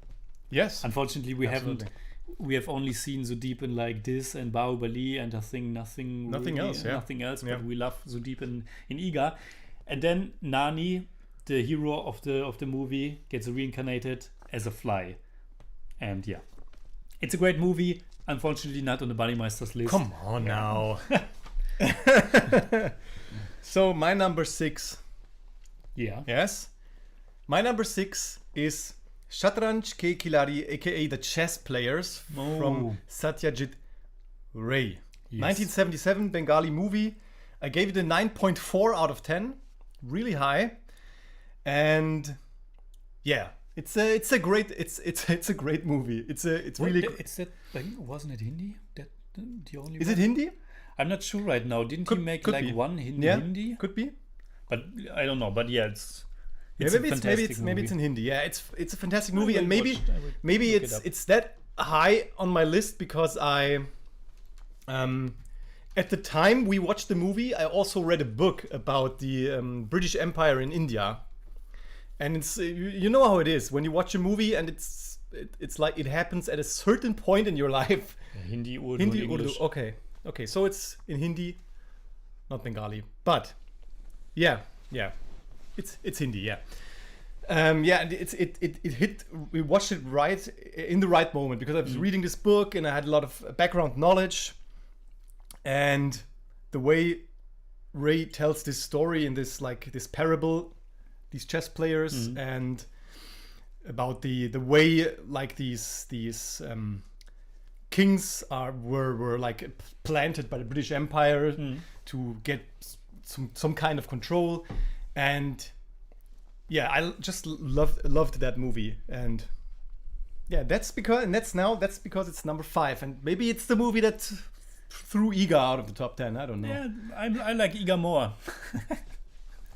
Yes. Unfortunately, we Absolutely. have only seen Sudeep in like this and Bahubali, and I think nothing else, yeah. nothing else. Yeah. But we love Sudeep in Iga. And then Nani, the hero of the movie, gets reincarnated as a fly. And yeah, it's a great movie. Unfortunately, not on the Bodymeister's list. Come on now. So my number 6. Yeah. Yes. My number 6 is Shatranj Ke Khiladi, aka the Chess Players, Oh. from Satyajit Ray. Yes. 1977 Bengali movie. I gave it a 9.4 out of 10. Really high. And yeah, it's a great movie. It's really It's that thing, wasn't it Hindi? That the only Is one? it Hindi? I'm not sure right now. Didn't he make could like be. one Yeah, Hindi? could be. But I don't know. But yeah, it's Yeah, a maybe fantastic maybe it's in Hindi. Yeah, it's a fantastic movie, will and maybe watch it. I will maybe look it up. it's that high on my list because I at the time we watched the movie, I also read a book about the British Empire in India, and it's you know how it is when you watch a movie and it's like it happens at a certain point in your life. Hindi, Urdu, Hindi, and Urdu. English. Okay, so it's in Hindi, not Bengali, but yeah, it's Hindi, yeah. Yeah, and it hit. We watched it right in the right moment because I was reading this book and I had a lot of background knowledge, and the way Ray tells this story in this parable, these chess players, and about the way like these kings were like planted by the British Empire to get some kind of control, and yeah, I just loved that movie, and Yeah, that's because it's number 5, and maybe it's the movie that threw Iga out of the top 10. I don't know. Yeah, I like Iga more.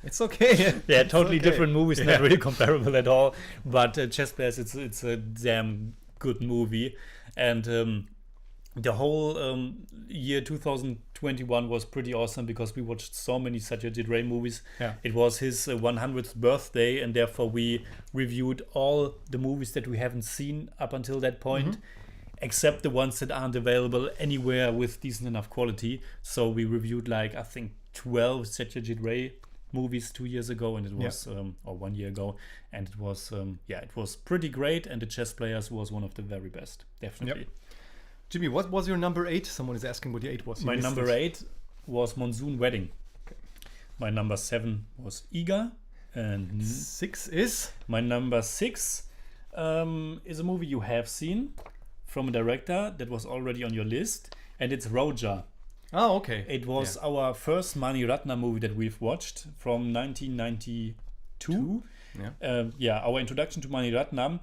It's okay. Yeah, It's totally okay. different movies, Yeah. not really comparable at all. But Chess Players, it's a damn good movie, and the whole year 2021 was pretty awesome because we watched so many Satyajit Ray movies. Yeah. It was his 100th birthday, and therefore we reviewed all the movies that we haven't seen up until that point. Except the ones that aren't available anywhere with decent enough quality. So we reviewed like I think 12 Satyajit Ray movies 2 years ago, and it was or 1 year ago, and it was it was pretty great. And the Chess Players was one of the very best, definitely. Jimmy, what was your number 8? Someone is asking what your 8 was. You My missed number it. 8 was Monsoon Wedding. My number 7 was Iga, and 6 is my number 6 is a movie you have seen from a director that was already on your list, and it's Roja. Oh, okay. It was our first Mani Ratnam movie that we've watched from 1992. Yeah. Our introduction to Mani Ratnam.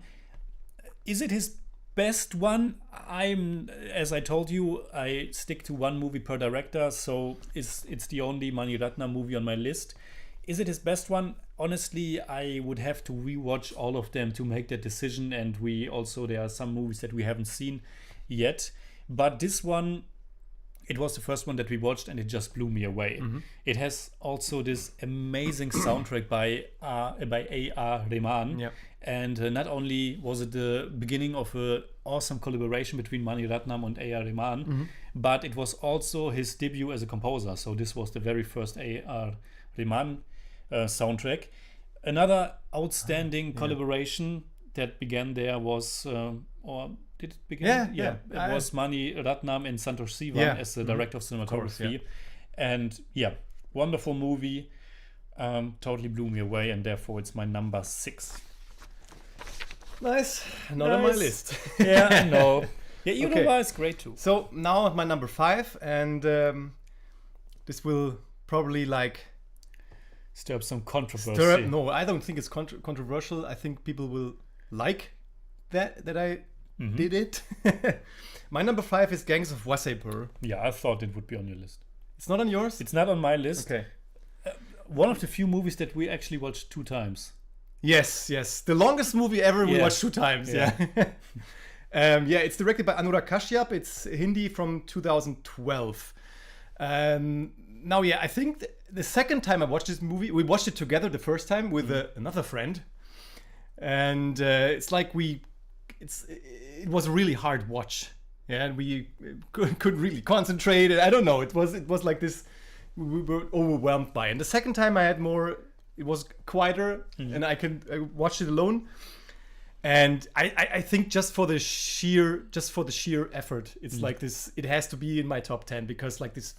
Is it his best one? As I told you, I stick to one movie per director, so it's the only Mani Ratnam movie on my list. Is it his best one? Honestly, I would have to rewatch all of them to make that decision, and there are some movies that we haven't seen yet. But this one, it was the first one that we watched, and it just blew me away. It has also this amazing soundtrack by A.R. Rahman. Yeah. And not only was it the beginning of an awesome collaboration between Mani Ratnam and A.R. Rahman, but it was also his debut as a composer. So this was the very first A.R. Rahman soundtrack. Another outstanding collaboration that began there was, or did it begin? Yeah. It was Mani Ratnam and Santosh Sivan as the director of cinematography. course, yeah. And wonderful movie. Totally blew me away, and therefore it's my number 6. Nice. Not on my Nice. list. Yeah, I know. Yeah, Okay. Yudoba is great too. So now my number 5, and this will probably like Stir up some controversy. stir up. No, I don't think it's controversial. I think people will like that I did it. My number 5 is Gangs of Wasseypur. Yeah, I thought it would be on your list. It's not on yours? It's not on my list. Okay. One of the few movies that we actually watched 2 times. Yes. The longest movie ever we Yeah. watched 2 times. Yeah. It's directed by Anurag Kashyap. It's Hindi from 2012. Now, I think the second time I watched this movie, we watched it together the first time with another friend. And it's like it was a really hard watch. Yeah, and we couldn't really concentrate. I don't know. It was like this. We were overwhelmed by it. And the second time I had more. It was quieter, and I watched it alone. And I think just for the sheer effort, it's like this. It has to be in my top 10 because like this.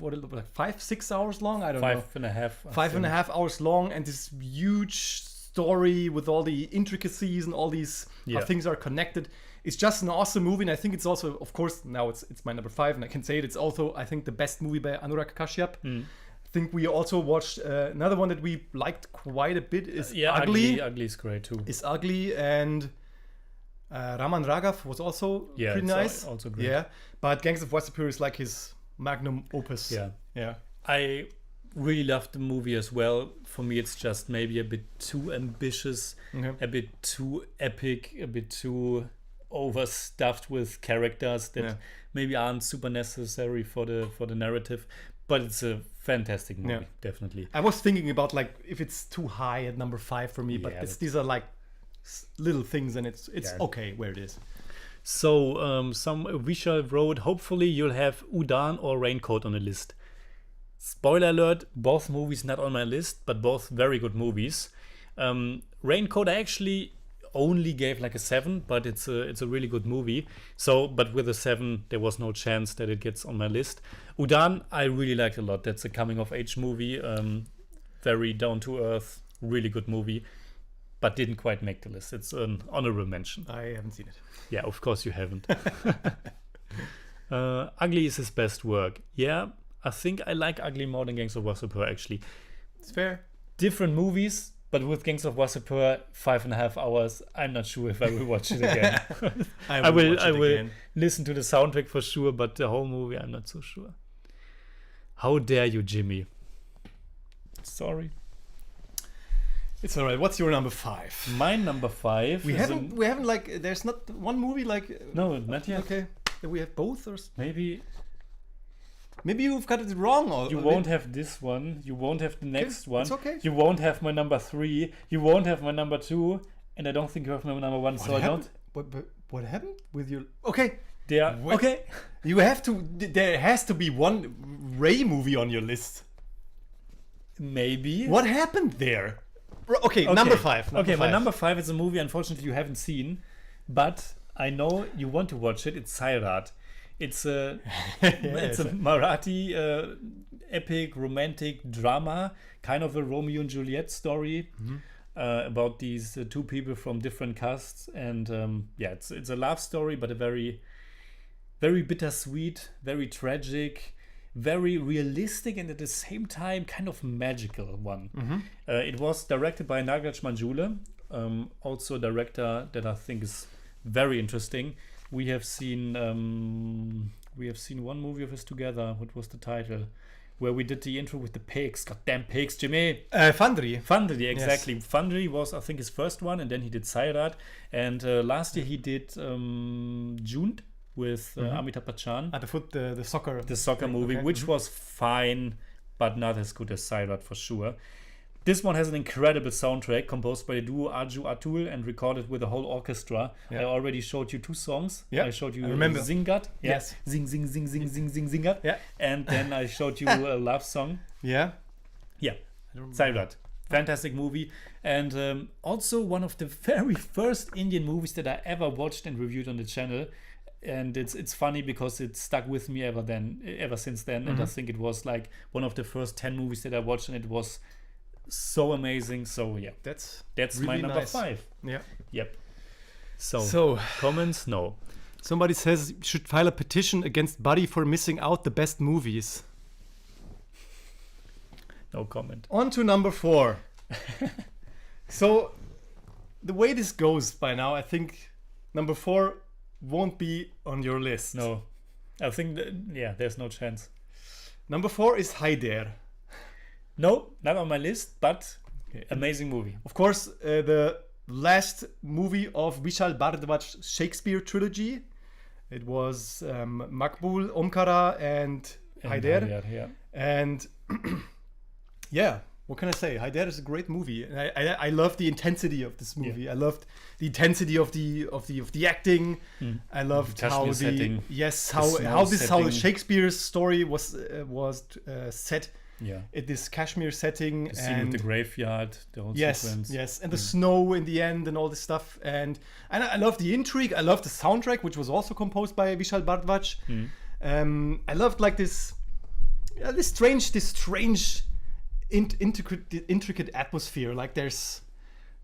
What it looked like 5-6 hours long. I don't know. 5.5. 5.5 hours long, and this huge story with all the intricacies and all these how things are connected. It's just an awesome movie, and I think it's also, of course, now it's my number 5, and I can say it. It's also, I think, the best movie by Anurag Kashyap. I think we also watched another one that we liked quite a bit is Ugly. Ugly is great too. Is Ugly, and Raman Raghav was also pretty it's nice. also great. Yeah, but Gangs of Wasseypur is like his magnum opus. Yeah. I really loved the movie as well. For me, it's just maybe a bit too ambitious, a bit too epic, a bit too overstuffed with characters that maybe aren't super necessary for the narrative. But it's a fantastic movie, definitely. I was thinking about like if it's too high at number 5 for me, but these are like little things, and it's okay where it is. So some Vishal wrote, hopefully you'll have Udaan or Raincoat on the list. Spoiler alert, both movies not on my list, but both very good movies. Raincoat I actually only gave like a 7, but it's a really good movie. So, but with a 7, there was no chance that it gets on my list. Udaan I really liked a lot. That's a coming of age movie, very down to earth, really good movie, but didn't quite make the list. It's an honorable mention. I haven't seen it. Yeah, of course you haven't. Ugly is his best work. Yeah, I think I like Ugly more than Gangs of Wasseypur actually. It's fair. Different movies, But with Gangs of Wasseypur, 5.5 hours, I'm not sure if I will watch it again. I will again. listen to the soundtrack for sure, but the whole movie, I'm not so sure. How dare you, Jimmy? Sorry. It's all right. What's your number 5? My number 5. We haven't like. There's not one movie like. No, not yet. Okay. We have both, or Maybe you've got it wrong. Or you won't have this one. You won't have the next one. It's okay. You won't have my number 3. You won't have my number 2, and I don't think you have my number 1. So I don't. What happened with your? Okay. Okay. You have to. There has to be one Ray movie on your list. Maybe. What happened there? Okay, number 5. My number 5 is a movie unfortunately you haven't seen, but I know you want to watch it. It's Sairat. It's a it's a Marathi epic romantic drama, kind of a Romeo and Juliet story about these two people from different castes, and it's a love story, but a very, very bittersweet, very tragic, very realistic, and at the same time kind of magical one. It was directed by Nagraj Manjule, also a director that I think is very interesting. We have seen one movie of his together. What was the title? Where we did the intro with the pigs. Goddamn pigs, Jimmy. Fundry, exactly. Yes. Fundry was, I think, his first one, and then he did Sairat. And last year he did Jund with Amitabh Bachchan. At the foot, the soccer. The soccer movie, which was fine, but not as good as Sairat for sure. This one has an incredible soundtrack composed by the duo Arju Atul and recorded with a whole orchestra. Yeah. I already showed you 2 songs. Yeah. I showed you Zingat. Yeah. Yes. Zing, zing, zing, zing, zing, zing, Zingat. Yeah. And then I showed you a love song. Yeah. Yeah. Sairat. Fantastic movie. And also one of the very first Indian movies that I ever watched and reviewed on the channel. And it's funny because it stuck with me ever since then. And I think it was like one of the first 10 movies that I watched, and it was so amazing. So yeah, that's really my number 5. Yeah. Yep. So comments? No. Somebody says should file a petition against Buddy for missing out the best movies. No comment. On to number 4. So the way this goes by now, I think number 4 won't be on your list. No, I think there's no chance. Number 4 is Haider. No, not on my list, but amazing movie. Of course, the last movie of Vishal Bhardwaj's Shakespeare trilogy. It was Makbul, Omkara, and Haider. Yeah. And yeah, what can I say? Haider is a great movie. And I love the intensity of this movie. Yeah. I loved the intensity of the acting. I loved how Shakespeare's story was set. Yeah, in this Kashmir setting, the scene with the graveyard, the whole sequence. Yes, and the snow in the end, and all this stuff, and I love the intrigue. I love the soundtrack, which was also composed by Vishal Bhardwaj. I loved like this strange, intricate atmosphere. Like there's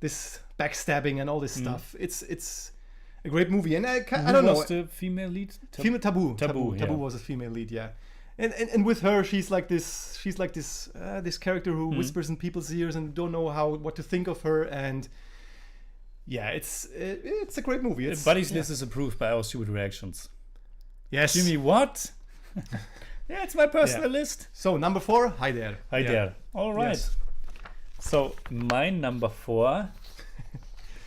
this backstabbing and all this stuff. It's a great movie, and I don't know. Was the female lead? Tabu Yeah. was a female lead. Yeah. And with her, she's like this character who whispers in people's ears and don't know what to think of her. And yeah, it's a great movie. Buddy's list is approved by our stupid reactions. Yes, Jimmy, what? Yeah, it's my personal list. So number 4, Haider. Haider. All right. Yes. So my number 4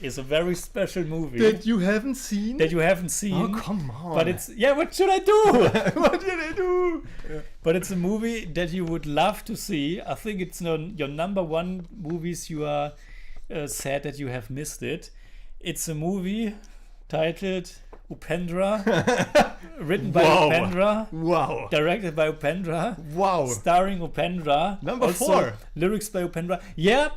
is a very special movie that you haven't seen. Oh, come on! But what should I do? What did I do? Yeah. But it's a movie that you would love to see. I think it's your number 1 movies. You are sad that you have missed it. It's a movie titled Upendra, written by Upendra. Wow. Directed by Upendra. Wow. Starring Upendra. Number 4. Lyrics by Upendra. Yeah,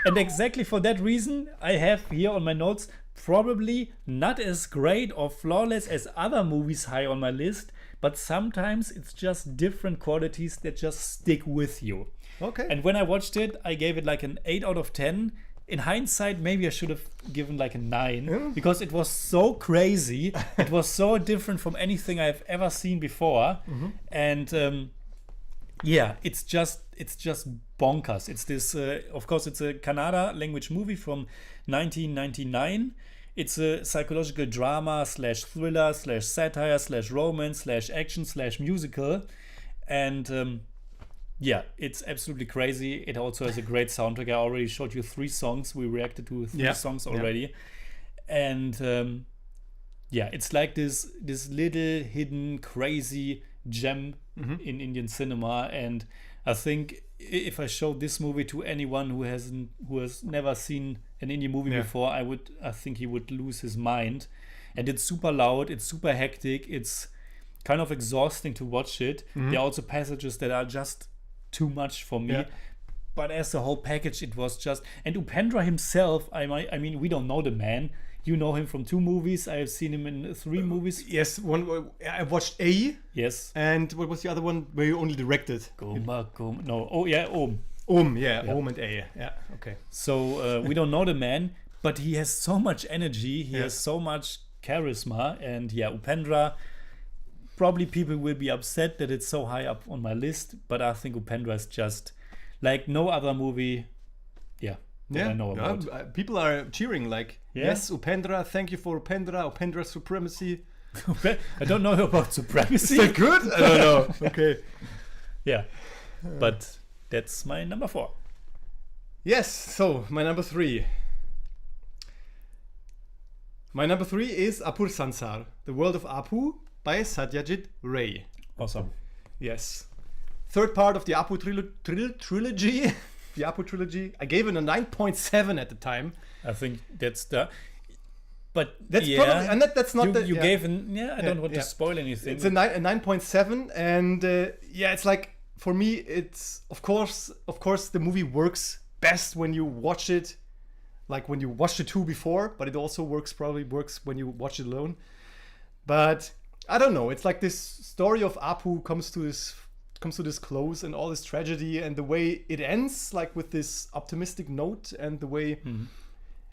and exactly for that reason, I have here on my notes, probably not as great or flawless as other movies high on my list, but sometimes it's just different qualities that just stick with you. Okay. And when I watched it, I gave it like an 8 out of 10. In hindsight, maybe I should have given like a 9 because it was so crazy. It was so different from anything I've ever seen before. And Yeah, it's just bonkers. It's this, of course, it's a Kannada language movie from 1999. It's a psychological drama slash thriller slash satire slash romance slash action slash musical, and yeah, it's absolutely crazy. It also has a great soundtrack. I already showed you 3 songs. We reacted to 3 songs already, and yeah, it's like this little hidden crazy gem in Indian cinema. And I think if I showed this movie to anyone who has never seen an Indian movie before, I think he would lose his mind. And it's super loud, it's super hectic, it's kind of exhausting to watch it. There are also passages that are just too much for me. But as a whole package, it was just, and Upendra himself, I mean, we don't know the man. You know him from 2 movies. I have seen him in 3 movies. Yes, one I watched A. Yes. And what was the other one where you only directed? No. Oh yeah, Om. Om, Om and A. Yeah, okay. So we don't know the man, but he has so much energy. He has so much charisma, and yeah, Upendra. Probably people will be upset that it's so high up on my list, but I think Upendra is just like no other movie. That I know about. People are cheering like, yes, Upendra, thank you for Upendra supremacy. I don't know about supremacy. Is that good? I don't know. Okay. Yeah, but that's my number 4. Yes, so my number 3. My number 3 is Apur Sansar, The World of Apu by Satyajit Ray. Awesome. Yes. 3rd part of the Apu trilogy. The Apu trilogy. I gave it a 9.7 at the time. I think that's the. But that's probably, and that's not you gave an. I don't want to spoil anything. It's a 9.7, and it's like, for me, it's of course the movie works best when you watch it, like when you watched the 2 before, but it also probably works when you watch it alone. But I don't know. It's like this story of Apu comes to this close, and all this tragedy, and the way it ends, like with this optimistic note, and the way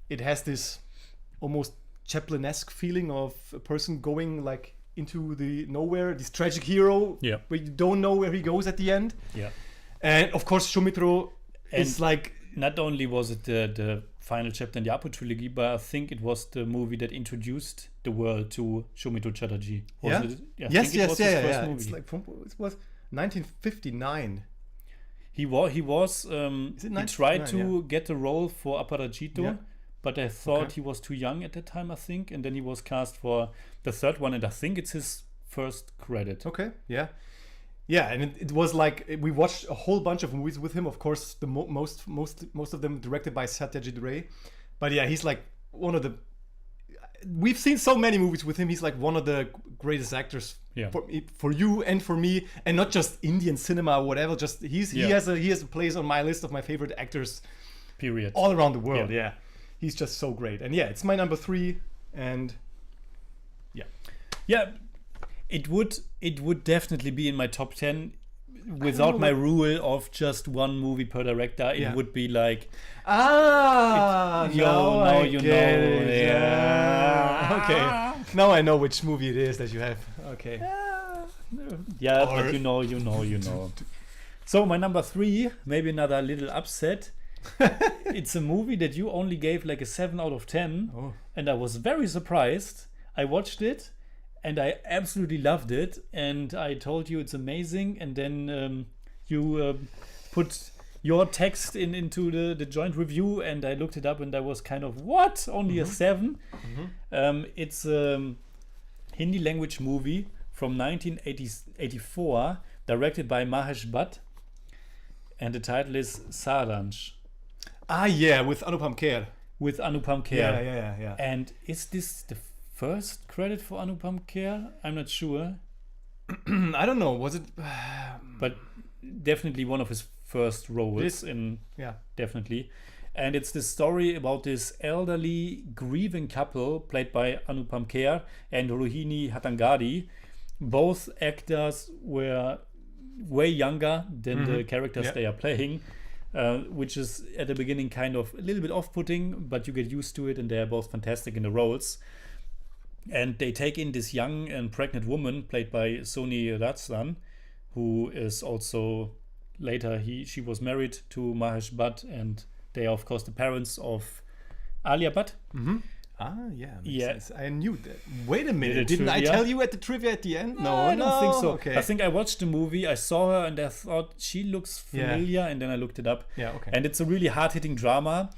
it has this almost Chaplin-esque feeling of a person going like into the nowhere, this tragic hero, where you don't know where he goes at the end. And of course Soumitra is like, not only was it the final chapter in the Apu trilogy, but I think it was the movie that introduced the world to Soumitra Chatterjee. Yes. It's like it was 1959. He tried to get a role for Aparajito, but I thought he was too young at that time, I think, and then he was cast for the 3rd one, and I think it's his first credit. Okay, and it was like, we watched a whole bunch of movies with him. Of course, the most of them directed by Satyajit Ray, but he's like one of the. We've seen so many movies with him. He's like one of the greatest actors for you and for me, and not just Indian cinema or whatever. Just he has a place on my list of my favorite actors. Period. All around the world. Yeah. He's just so great, and it's my number 3, and it would definitely be in my top 10 without my rule of just one movie per director. It would be like now you know. Yeah. Okay, now I know which movie it is that you have. Okay. But you know. So my number 3, maybe another little upset. It's a movie that you only gave like a 7 out of 10, and I was very surprised. I watched it and I absolutely loved it, and I told you it's amazing, and then you put your text into the joint review, and I looked it up, and I was kind of, what? Only a 7? It's a Hindi language movie from 1984, directed by Mahesh Bhatt, and the title is Saransh. With Anupam Kher. Yeah. And is this the first credit for Anupam Kher? I'm not sure. I don't know. Was it? But definitely one of his first roles definitely. And it's the story about this elderly grieving couple played by Anupam Kher and Rohini Hattangadi. Both actors were way younger than the characters they are playing. Which is at the beginning kind of a little bit off-putting, but you get used to it, and they are both fantastic in the roles. And they take in this young and pregnant woman played by Soni Razdan, who is also later she was married to Mahesh Bhatt, and they are of course the parents of Alia Bhatt. Yeah. Yeah. Sense. I knew that. Wait a minute. The Didn't I trivia? tell you at the trivia at the end? No, I don't think so. Okay. I think I watched the movie, I saw her, and I thought she looks familiar, and then I looked it up. Yeah, okay. And it's a really hard-hitting drama.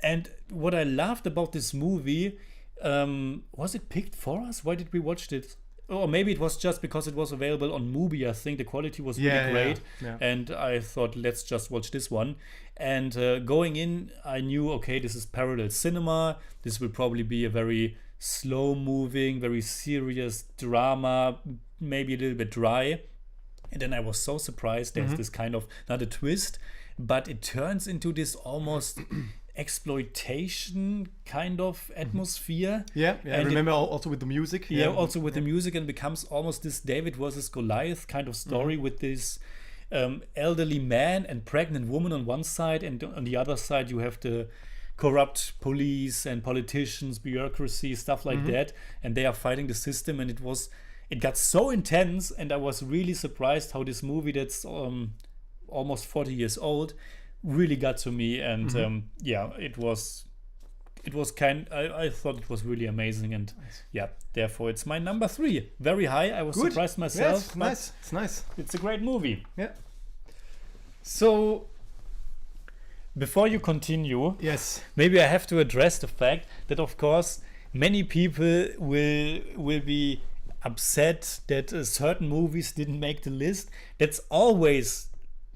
And what I loved about this movie, was it picked for us? Why did we watch it? Or maybe it was just because it was available on Mubi. I think the quality was really great. Yeah. And I thought, let's just watch this one. And going in, I knew, okay, this is parallel cinema. This will probably be a very slow-moving, very serious drama, maybe a little bit dry. And then I was so surprised. There's this kind of, not a twist, but it turns into this almost exploitation kind of atmosphere. Yeah, I And remember also with the music. Yeah, also with the music, and becomes almost this David versus Goliath kind of story with this elderly man and pregnant woman on one side, and on the other side you have the corrupt police and politicians, bureaucracy, stuff like that, and they are fighting the system. And it got so intense, and I was really surprised how this movie that's almost 40 years old really got to me. And it was I thought it was really amazing, and therefore it's my number 3. Very high. I was surprised myself. Yes, nice. It's nice. It's a great movie. Yeah. So before you continue, Yes. maybe I have to address the fact that of course many people will be upset that certain movies didn't make the list. That's always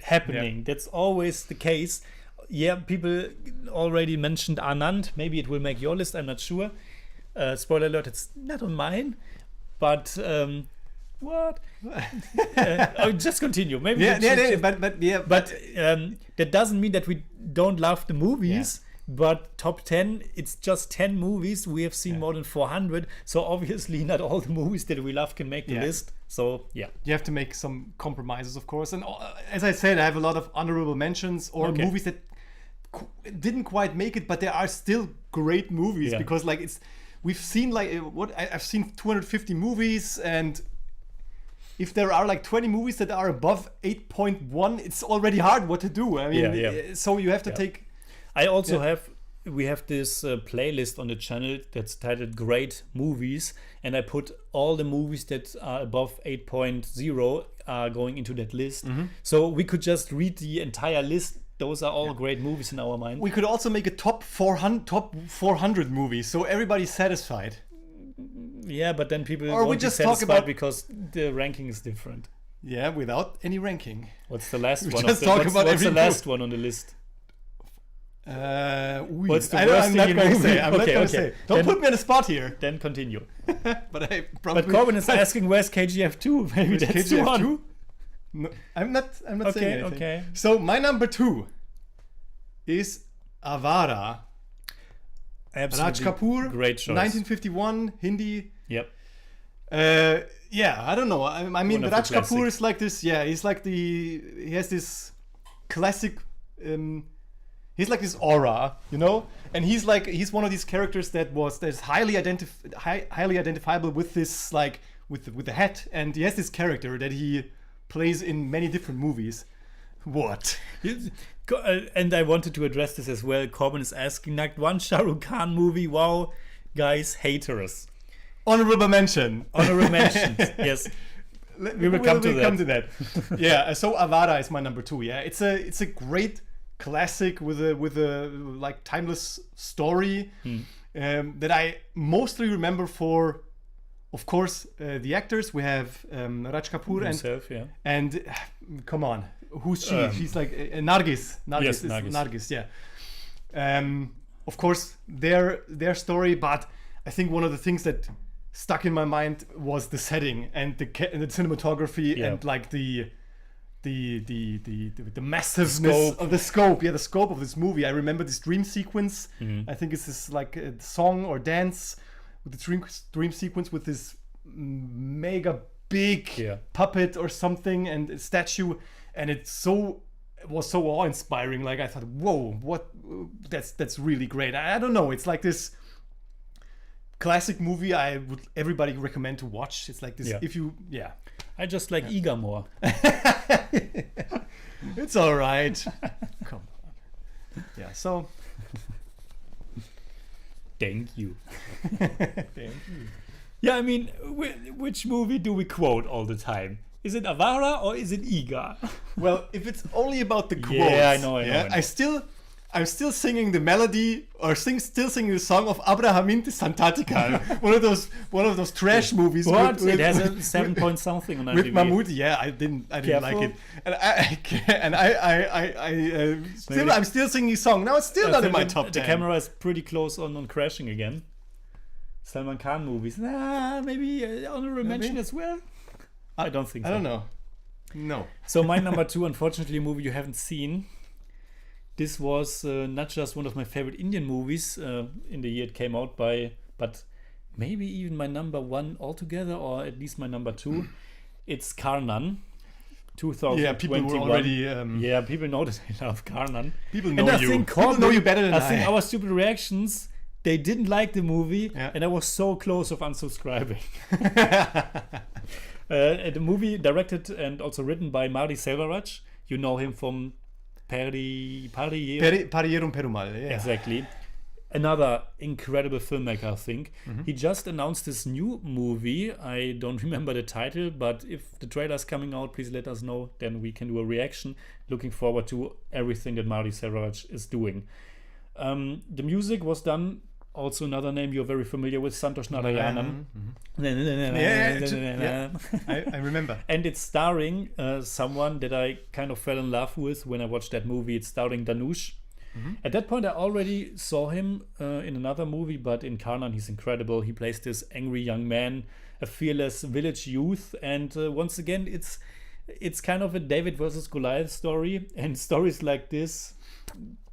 happening. That's always the case. Yeah, people already mentioned Anand. Maybe it will make your list. I'm not sure. Spoiler alert: it's not on mine. But what? Just continue. Maybe. But that doesn't mean that we don't love the movies. But top 10, it's just 10 movies. We have seen more than 400. So obviously not all the movies that we love can make the list. So you have to make some compromises, of course. And as I said, I have a lot of honorable mentions or movies that didn't quite make it, but there are still great movies because we've seen I've seen 250 movies, and if there are like 20 movies that are above 8.1, it's already hard what to do. I mean, so you have to take. I also we have this playlist on the channel that's titled Great Movies, and I put all the movies that are above 8.0 going into that list. So we could just read the entire list. Those are all great movies in our mind. We could also make a top 400 movies, so everybody's satisfied. Yeah, but then people or won't we be just satisfied talk about because the ranking is different. Yeah, without any ranking. What's the last We one? just talk about what's the every last one on the list? What's the worst thing in movie? I'm not going to say. Don't put me on the spot here. Then continue. But I probably. But Corbin is asking, where's KGF 2? Maybe that's KGF the one. 2? No, I'm not saying anything. Okay. So my number 2 is Avara. Absolutely. Raj Kapoor. Great choice. 1951, Hindi. Yep. I don't know. I mean, Wonderful Raj classic. Kapoor is like this. Yeah, he has this classic. He's like this aura, you know, and he's one of these characters that's highly identifiable with this, like with the hat, and he has this character that he plays in many different movies. What? And I wanted to address this as well. Corbin is asking, like, one Shah Rukh Khan movie. Wow, guys, haters. Honorable mention. Honorable mentions. Yes. We will come to that. Yeah. So Avara is my number 2. Yeah, it's a great classic with a like timeless story that I mostly remember for, of course, the actors. We have Raj Kapoor Himself, and come on, who's she? She's like Nargis. Yes, Nargis. Yeah. Of course, their story, but I think one of the things that stuck in my mind was the setting and the cinematography and like the massiveness of the scope. Yeah, the scope of this movie. I remember this dream sequence. I think it's this like a song or dance with the dream sequence with this mega big puppet or something and a statue, and it was so awe-inspiring. Like I thought, whoa, what? That's really great. I don't know. It's like this classic movie I would everybody recommend to watch. It's like this if you I just like Iga more. It's all right. Come on. Yeah. So. Thank you. Thank you. Yeah, I mean, which movie do we quote all the time? Is it Avara or is it Iga? Well, if it's only about the quotes, Yeah, I know. I'm still singing the melody, or still singing the song of Abrahaminte Santatica, one of those trash movies. What? It has a 7 point something on IMDb. With Mahmood. Yeah, I didn't like it, and I'm still singing the song. Now it's still not in my top 10. The camera is pretty close on crashing again. Salman Khan movies. Maybe honorable mention as well. I don't think so. I don't know. No. So my number 2, unfortunately, a movie you haven't seen. This was not just one of my favorite Indian movies in the year it came out but maybe even my number 1 altogether, or at least my number 2. It's Karnan, 2021. Yeah, people were already. Yeah, people know that I love Karnan. People know you. People know you better than I. I think our stupid reactions, they didn't like the movie, Yeah. and I was so close of unsubscribing. The movie directed and also written by Mari Selvaraj. You know him from Parierum Perumal. Yeah. Exactly. Another incredible filmmaker, I think. Mm-hmm. He just announced this new movie. I don't remember the title, but if the trailer's coming out, please let us know. Then we can do a reaction. Looking forward to everything that Mari Selvaraj is doing. The music was done. Also, another name you're very familiar with, Santosh Narayanan. I remember. And it's starring someone that I kind of fell in love with when I watched that movie. It's starring Dhanush. Mm-hmm. At that point, I already saw him in another movie, but in Karnan, he's incredible. He plays this angry young man, a fearless village youth. And once again, it's kind of a David versus Goliath story. And stories like this,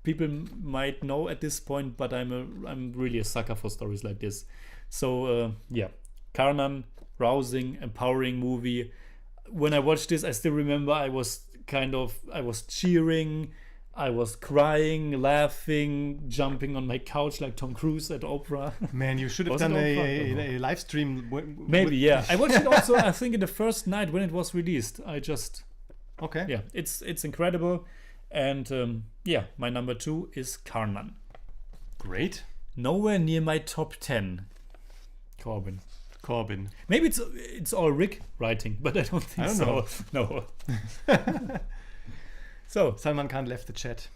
people might know at this point, but I'm really a sucker for stories like this. So yeah, Karnan, rousing, empowering movie. When I watched this, I still remember I was cheering, I was crying, laughing, jumping on my couch like Tom Cruise at Oprah. Man, you should have done a live stream. Maybe, yeah. I watched it also, I think, in the first night when it was released. Okay. Yeah, it's incredible. And yeah, my number 2 is Karnan. Great. Nowhere near my top 10. Corbin. Maybe it's all Rick writing, but I don't think so. No. So Salman Khan left the chat.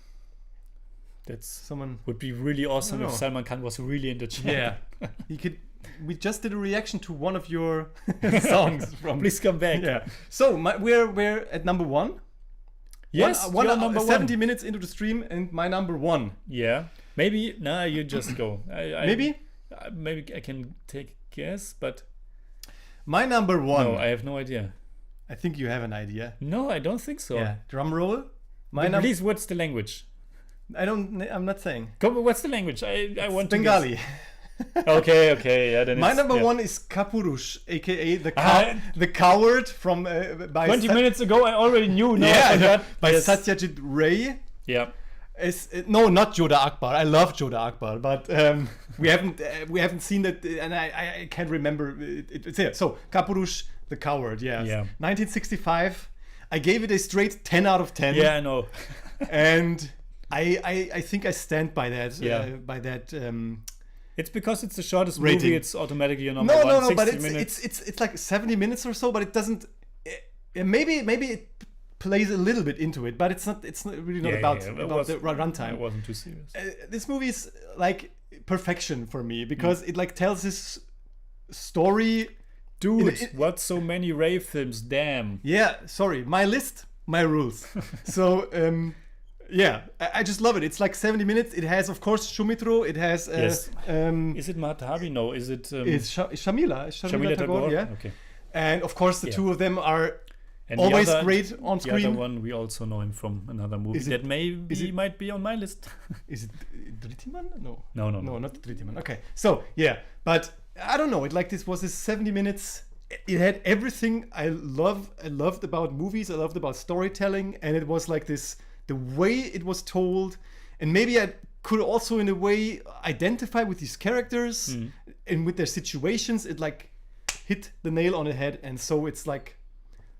Would be really awesome if Salman Khan was really in the chat. Yeah. We just did a reaction to one of your songs from. Please come back. Yeah. So we're at number 1. Yes, one number 70 1. minutes into the stream, and my number 1. Yeah. Maybe you just go. Maybe I can take a guess, but my number 1. No, I have no idea. I think you have an idea. No, I don't think so. Yeah. Drum roll. Please, what's the language? I'm not saying. What's the language? I want Bengali. To guess. Okay, yeah. Then my number 1 is Kapurush, aka the coward from. By 20 minutes ago, I already knew. By Satyajit Ray. Yeah. No, not Jodha Akbar. I love Jodha Akbar, but we haven't seen that, and I can't remember. It's here. So Kapurush, the coward. Yeah. 1965. I gave it a straight 10 out of 10. Yeah, I know. And I think I stand by that. Yeah. By that. It's because it's the shortest rating. Movie. It's automatically a number 1. No, but it's like 70 minutes or so, but it doesn't. Maybe it plays a little bit into it, but it's not really not about the runtime. It wasn't too serious. This movie is like perfection for me because it like tells this story. Dude, what so many rave films? Damn. Yeah, sorry, my list, my rules. So yeah, I just love it. It's like 70 minutes. It has, of course, Shumitro. It has. Yes. Is it Madhavi? No. Is it? It's Shamila. Shamila Tagore. Yeah. Okay. And of course, the two of them are always great on screen. The other one we also know him from another movie that might be on my list. Is it Drittiman? No, not Drittiman. Okay, so yeah, but I don't know. This was 70 minutes. It had everything I loved about movies. I loved about storytelling, and it was like this. The way it was told, and maybe I could also in a way identify with these characters and with their situations. It like hit the nail on the head, and so it's like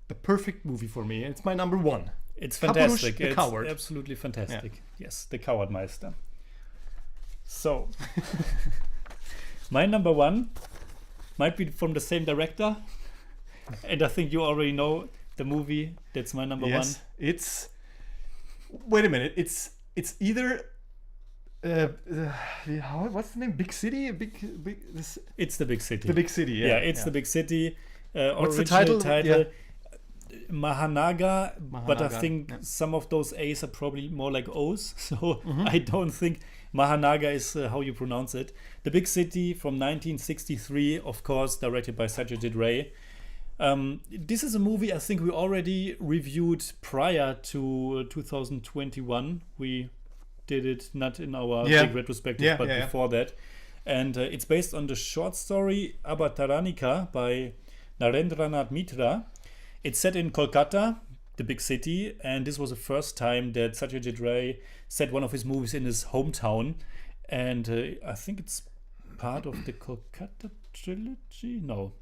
the perfect movie for me. It's my number 1. It's Kapurush fantastic. the It's Coward. absolutely fantastic. Yes, the Cowardmeister. So, my number one might be from the same director, and I think you already know the movie. That's my number one. It's. Wait a minute. It's either. What's the name? Big City? It's The Big City. The Big City. Yeah, it's The Big City. What's the Original title? Mahanaga, but I Mahanaga, think some of those A's are probably more like O's, so Mm-hmm. I don't think Mahanaga is how you pronounce it. The Big City from 1963, of course, directed by Satyajit Ray. This is a movie I think we already reviewed prior to 2021. We did it not in our big retrospective, but before that. And it's based on the short story Avataranika by Narendranath Mitra. It's set in Kolkata, the big city, and this was the first time that Satyajit Ray set one of his movies in his hometown. And I think it's part of the Kolkata trilogy. No,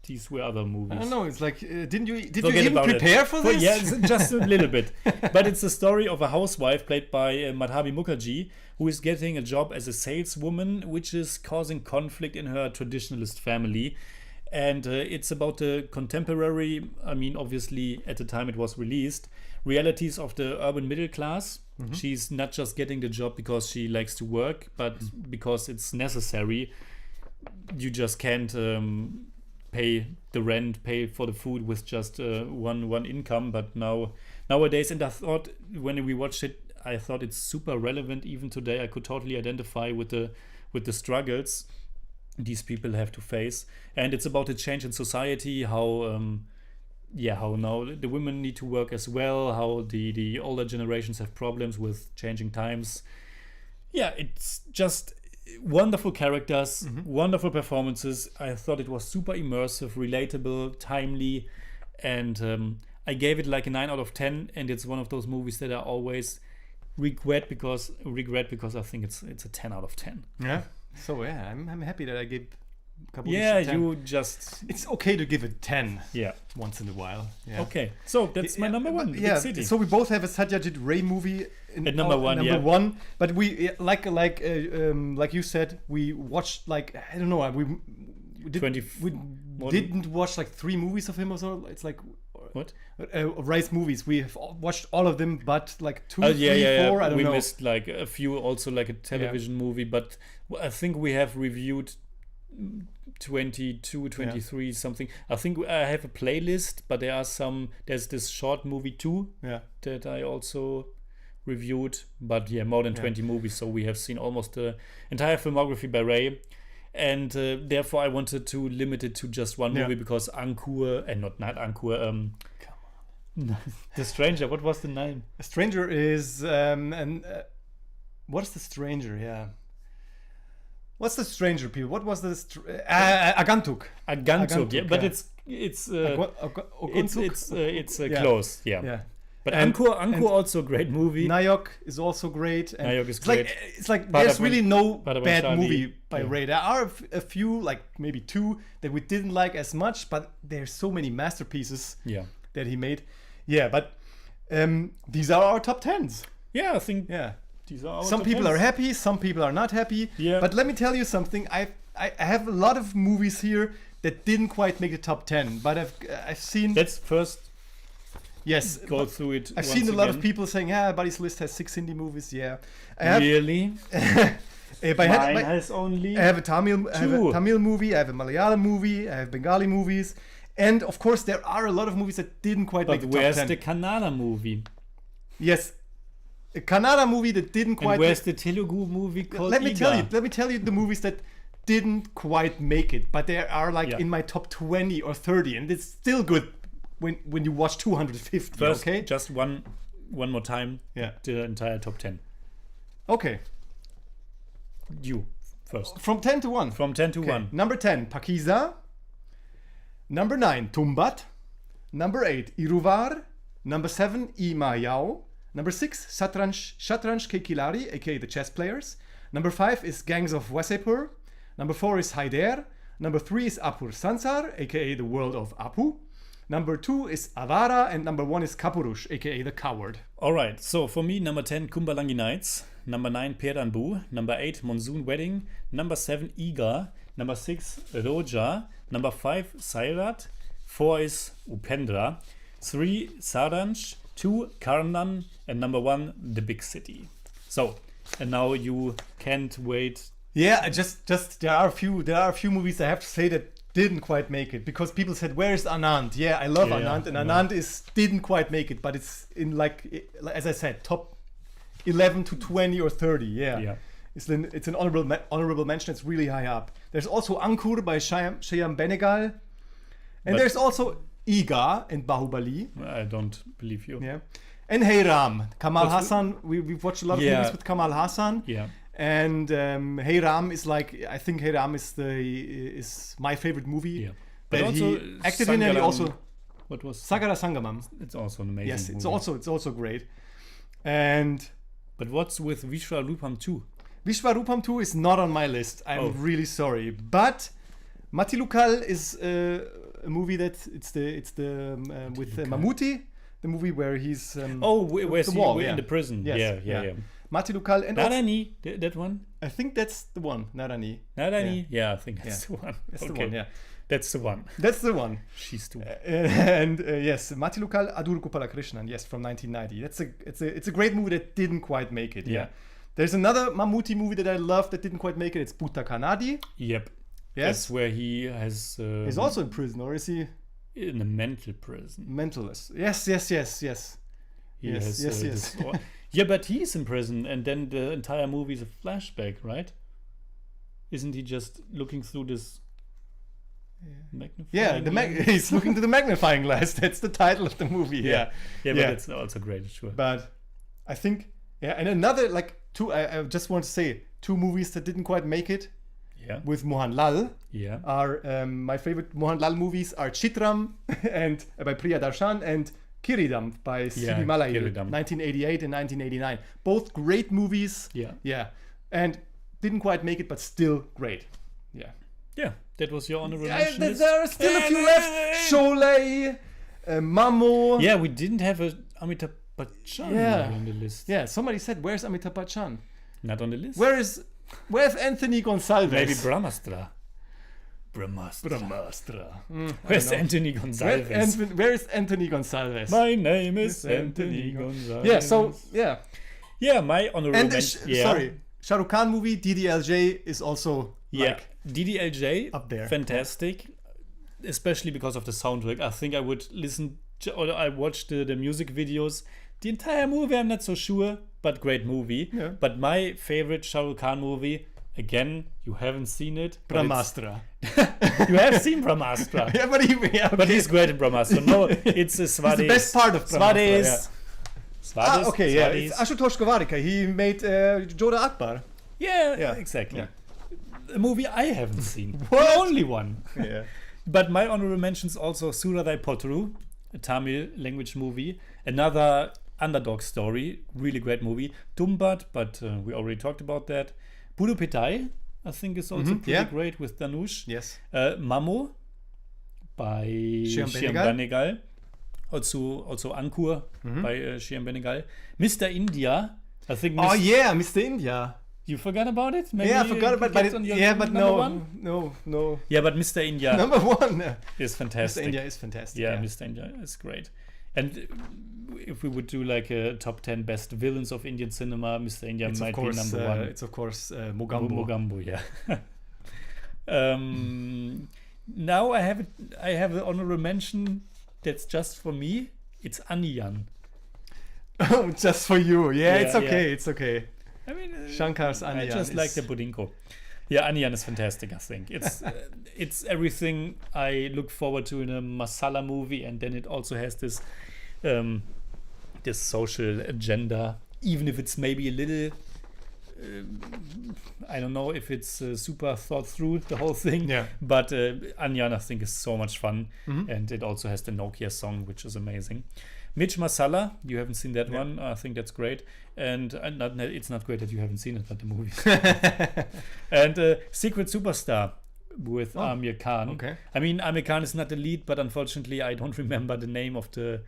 these were other movies. I don't know. It's like, did you Forget even about it. prepare for this? Yeah, it's just a little bit. But it's the story of a housewife played by Madhabi Mukherjee, who is getting a job as a saleswoman, which is causing conflict in her traditionalist family. And it's about the contemporary, I mean, obviously at the time it was released, realities of the urban middle class. Mm-hmm. She's not just getting the job because she likes to work, but because it's necessary. You just can't pay the rent, pay for the food with just one income. But nowadays, and I thought when we watched it, I thought it's super relevant even today. I could totally identify with the struggles these people have to face, and it's about a change in society, how now the women need to work as well, how the older generations have problems with changing times. Yeah, it's just wonderful characters, wonderful performances. I thought it was super immersive, relatable, timely, and I gave it like a 9 out of 10, and it's one of those movies that I always regret because I think it's a 10 out of 10. Yeah. So yeah, I'm happy that I gave Kapurush Yeah, a 10. you just It's okay to give it 10 yeah. once in a while. Yeah. Okay, so that's my number one. Yeah. Big City. So we both have a Satyajit Ray movie At number one, number yeah. one. But we like you said, we watched like I don't know. We 20 we more didn't watch like 3 movies of him or so. It's like What? Ray's movies. We have watched all of them, but like 2, 3, 4. I don't we know. missed like a few, also like a television movie, but I think we have reviewed 22, 23, something. I think I have a playlist, but there's this short movie too that I also reviewed, but yeah, more than 20 movies, so we have seen almost the entire filmography by Ray. And therefore I wanted to limit it to just one movie because Ankur, and not Ankur, The Stranger, what was the name? A Stranger is what's the Stranger? Yeah. What's the Stranger, people? What was the Agantuk? Agantuk, yeah, but it's close, yeah. But Ankur also a great movie. Nayok is also great. And Nayok is great. It's like there's really no bad movie by Ray. There are a few, like maybe 2 that we didn't like as much, but there's so many masterpieces that he made. Yeah, but these are our top 10s. Yeah, I think these are our some top people 10s. are happy, some people are not happy. Yeah. But let me tell you something. I have a lot of movies here that didn't quite make the top 10, but I've seen. Let's first go through it. I've seen a lot of people saying, Buddy's list has 6 indie movies. Yeah. Really? Mine has only I have a Tamil movie, I have a Malayalam movie, I have Bengali movies, and of course there are a lot of movies that didn't quite make the top 10. But where's the Kannada movie? Yes, a Kannada movie that didn't quite. And where's the Telugu movie called Let me tell you the movies that didn't quite make it, but they are like in my top 20 or 30, and it's still good when you watch 250. First, okay, just one more time. Yeah, the entire top 10. Okay. You first. From 10 to 1. From 10 to 1. Number 10, Pakiza. Number 9, Tumbat. Number 8, Iruvar. Number 7, Ima Yao. Number 6, Shatranj Ke Khiladi, aka the chess players. Number 5 is Gangs of Wasseypur. Number 4 is Haider. Number 3 is Apur Sansar, aka the world of Apu. Number 2 is Avara, and number 1 is Kapurush, aka the Coward. All right. So for me, number 10, Kumbalangi Nights. Number 9, Peranbu. Number 8, Monsoon Wedding. Number 7, Iga. Number 6, Roja. Number 5, Sairat. 4 is Upendra. 3, Saranj. 2, Karnan. And number 1, The Big City. So, and now you can't wait. Yeah, just there are a few movies I have to say that didn't quite make it because people said, "Where's Anand?" Yeah, I love Anand, and Anand didn't quite make it, but it's in as I said, top 11 to 20 or 30. Yeah. It's an honorable mention. It's really high up. There's also Ankur by Shyam Benegal, and there's also Iga and Bahubali. I don't believe you. Yeah, and Hey Ram, Kamal Hassan. We've watched a lot of movies with Kamal Hassan. Yeah. And Hey Ram is I think Hey Ram is my favorite movie. Yeah. But also he acted in, and he also what was Sagara Sangamam. It's also an amazing yes, movie. it's also great. And but what's with Vishwarupam 2? Vishwarupam 2 is not on my list. I'm really sorry. But Matilukal is a movie that it's the with Mammootty, the movie where he's where's the he wall, in the prison? Yes, yeah. Matilukal and Narani, that one? I think that's the one. Narani. Yeah, I think that's the one. That's the one. Yeah, that's the one. That's the one. She's too. And yes, Matilukal Adur Gopalakrishnan. Yes, from 1990. It's a great movie that didn't quite make it. Yeah. There's another Mammootty movie that I love that didn't quite make it. It's Bhutta Kanadi. Yep. Yes. That's where he has. He's also in prison, or is he? In a mental prison. Mentalist. Yes. Yes. Yeah, but he's in prison, and then the entire movie is a flashback, right? Isn't he just looking through this magnifying glass? He's looking through the magnifying glass. That's the title of the movie. Yeah, but it's also great, sure. But I think, and another, two, I just want to say, 2 movies that didn't quite make it with Mohanlal are, my favorite Mohanlal movies are Chitram and by Priya Darshan and Kiridam by Sidi Malayil, 1988 and 1989. Both great movies. Yeah. And didn't quite make it, but still great. Yeah, that was your honorable mention. There are still a few left. Sholay, Mamo. Yeah, we didn't have a Amitabh Bachchan on the list. Yeah, somebody said, "Where's Amitabh Bachchan?" Not on the list. Where's Anthony Gonsalves? Maybe Brahmastra. Where's Anthony Gonsalves? Where is Anthony Gonsalves? My name is Anthony Gonsalves. Yeah, so, my honorable mention. Sorry, Shah Rukh Khan movie, DDLJ is also DDLJ up there. Fantastic, especially because of the soundtrack. I think I would I watched the music videos. The entire movie, I'm not so sure, but great movie. Yeah. But my favorite Shah Rukh Khan movie, again, you haven't seen it. Brahmastra. You have seen Brahmastra. But he's great in Brahmastra. No, it's a Swades. It's the best part of Brahmastra. Swades. It's Ashutosh Govarika. He made Jodha Akbar. Yeah, exactly. Yeah. A movie I haven't seen. What? The only one. Yeah. But my honorable mentions also Suradai Potru, a Tamil language movie. Another underdog story, really great movie. Tumbat, but we already talked about that. Budu Petai, I think is also pretty great with Dhanush. Yes. Mamo by Shyam Benegal. Also Ankur by Shyam Benegal. Mr. India, I think. Mr. India. You forgot about it? Maybe I forgot about it. But no. Yeah, but Mr. India number 1 is fantastic. Mr. India is fantastic. Yeah, Mr. India is great. And if we would do a top 10 best villains of Indian cinema, Mr. India might be number 1. It's of course Mogambo. Mogambo, yeah. Now I have an honorable mention that's just for me. It's Aniyan. Oh, just for you. It's okay. It's okay. I mean, Shankar's Aniyan. I just like the Budinko. Yeah, Aniyan is fantastic, I think. It's it's everything I look forward to in a masala movie, and then it also has this this social agenda, even if it's maybe a little I don't know if it's super thought through, the whole thing. Yeah. But Aniyan, I think, is so much fun, and it also has the Nokia song, which is amazing. Mirch Masala, you haven't seen that one. I think that's great. And it's not great that you haven't seen it, but the movie. And Secret Superstar, with Oh, Amir Khan. okay. I mean, Amir Khan is not the lead, but unfortunately, I don't remember the name of the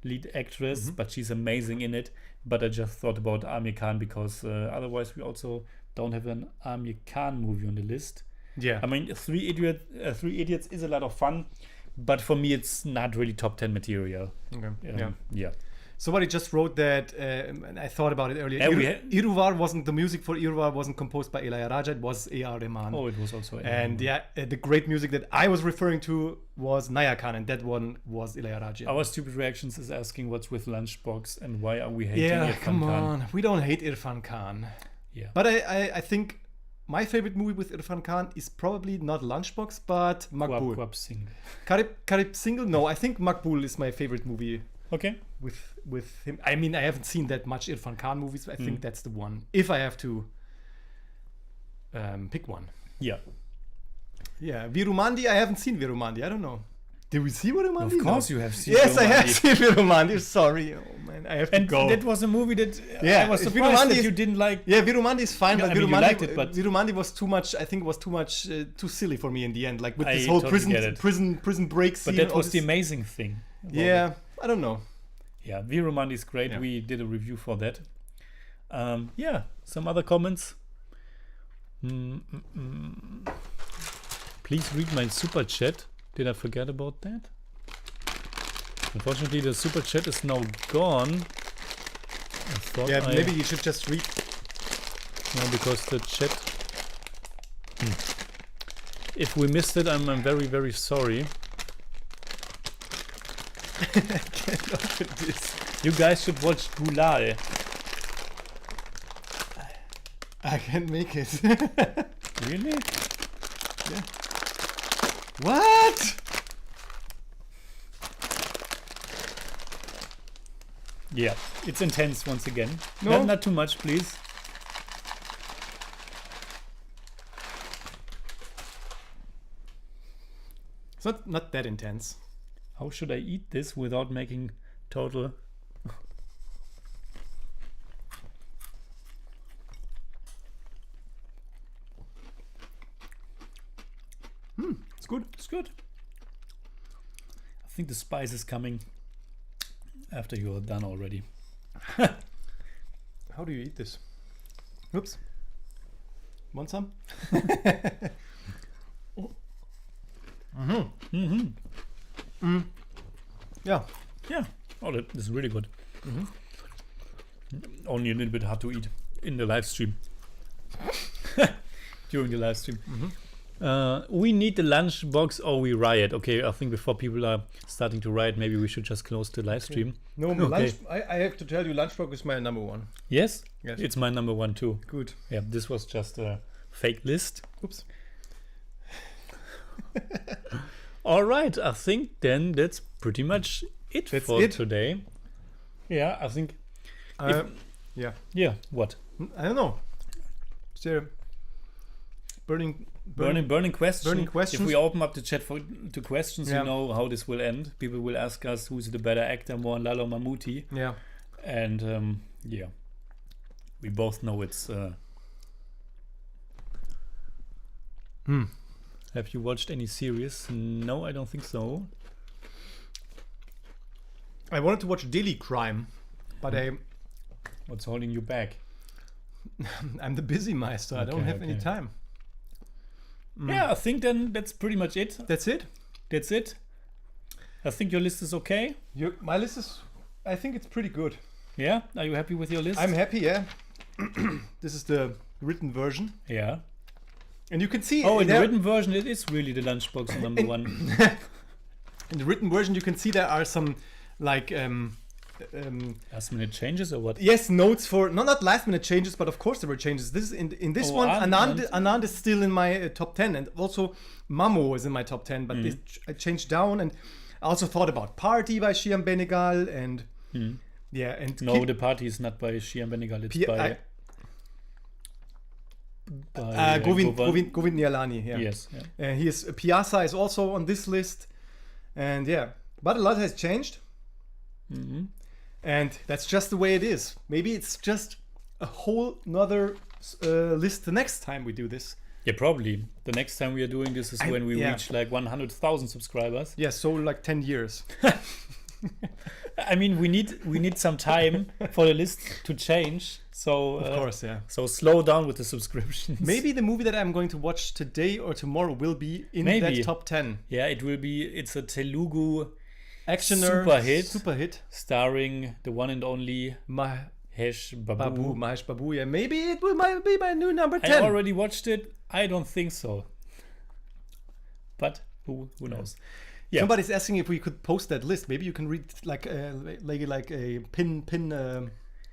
lead actress, but she's amazing in it. But I just thought about Amir Khan because otherwise, we also don't have an Amir Khan movie on the list. Yeah. I mean, Three Idiots is a lot of fun, but for me, it's not really top 10 material. Okay. Yeah. Yeah. Somebody just wrote that, and I thought about it earlier. Yeah, we had- Iruvar wasn't, the music for Iruvar wasn't composed by Ilayaraja, it was A.R. Rahman. Oh, it was also. And the great music that I was referring to was Naya Khan, and that one was Ilayaraja. Our Stupid Reactions is asking what's with Lunchbox and why are we hating Yeah, Irfan come Khan? on. We don't hate Irfan Khan. Yeah. But I think my favorite movie with Irfan Khan is probably not Lunchbox, but Makbul. Quab single. Karib Single? No, I think Makbul is my favorite movie Okay. with him. I mean, I haven't seen that much Irfan Khan movies, but I think that's the one. If I have to pick one. Yeah. Yeah, Virumandi, I haven't seen Virumandi. I don't know. Did we see Virumandi? Of course you have seen Yes, I have Virumandi. seen Virumandi. Sorry. Oh, man. I have to And go. that was a movie that Yeah, I was if surprised Virumandi that is- you didn't like. Yeah, Virumandi is fine, Yeah, but I mean, you Virumandi, liked it, but- Virumandi was too much. I think it was too much, too silly for me in the end. Like with I this whole totally get it. prison break scene. But that all was the this- amazing thing. about Yeah, it. I don't know. Yeah, Virumandi is great. Yeah. We did a review for that. Yeah, some other comments. Please read my super chat. Did I forget about that? Unfortunately, the super chat is now gone. I thought Yeah, I- maybe you should just read. No, because the chat. If we missed it, I'm very, very sorry. Look at this. You guys should watch Gulal. I can't make it. Really? What? Yeah, it's intense once again. No. Not too much, please. It's not that intense. How should I eat this without making total? It's good. It's good. I think the spice is coming after you're done already. How do you eat this? Oops. Want some? Yeah. Yeah. Oh, that is really good. Only a little bit hard to eat in the live stream. During the live stream. We need the lunch box or we riot. Okay, I think before people are starting to riot, maybe we should just close the live stream. No, Okay. lunch. I have to tell you, Lunchbox is my number one. Yes? Yes. It's my number one too. Good. Yeah, this was just a fake list. Oops. All right, I think then that's pretty much it That's for it? today. Yeah, I think. Yeah. Yeah, what? I don't know. Is there burning Burning question. burning questions? If we open up the chat to questions, Yeah. you know how this will end. People will ask us who's the better actor, Mohanlal or Mammootty, Yeah. and yeah, we both know it's. Have you watched any series? No, I don't think so. I wanted to watch Daily Crime, but What's holding you back? I'm the busy master. I don't Okay, have any okay. time. Yeah, I think then that's pretty much it. That's it. That's it. I think your list is okay. My list is. I think it's pretty good. Yeah, are you happy with your list? I'm happy. Yeah. This is the written version, Yeah. and you can see. Oh, in the there- written version, it is really the lunchbox number one. In the written version, you can see there are some like Last minute changes or what? yes, notes for not last minute changes, but of course there were changes. This is in this Oh, one. Anand. Anand is still in my top 10, and also Mamo is in my top 10. But this, I changed down, and I also thought about Party by Shyam Benegal, and yeah, and No, the party is not by Shyam Benegal. It's by Govind Nihalani. Yeah. Yes. Yeah. He is Piazza is also on this list, and yeah, but a lot has changed, and that's just the way it is. Maybe it's just a whole nother list the next time we do this. Yeah, probably. The next time we are doing this is when we yeah. reach like 100,000 subscribers. Yeah, so like 10 years. I mean, we need some time for the list to change. So Of course, yeah. So slow down with the subscriptions. Maybe the movie that I'm going to watch today or tomorrow will be in Maybe. that top 10. Yeah, it will be. It's a Telugu Actioner, super hit, starring the one and only Mahesh Babu. Mahesh Babu. Yeah, maybe it might be my new number 10. I already watched it. I don't think so. But who knows? Yeah. Somebody's asking if we could post that list. Maybe you can read like a pin.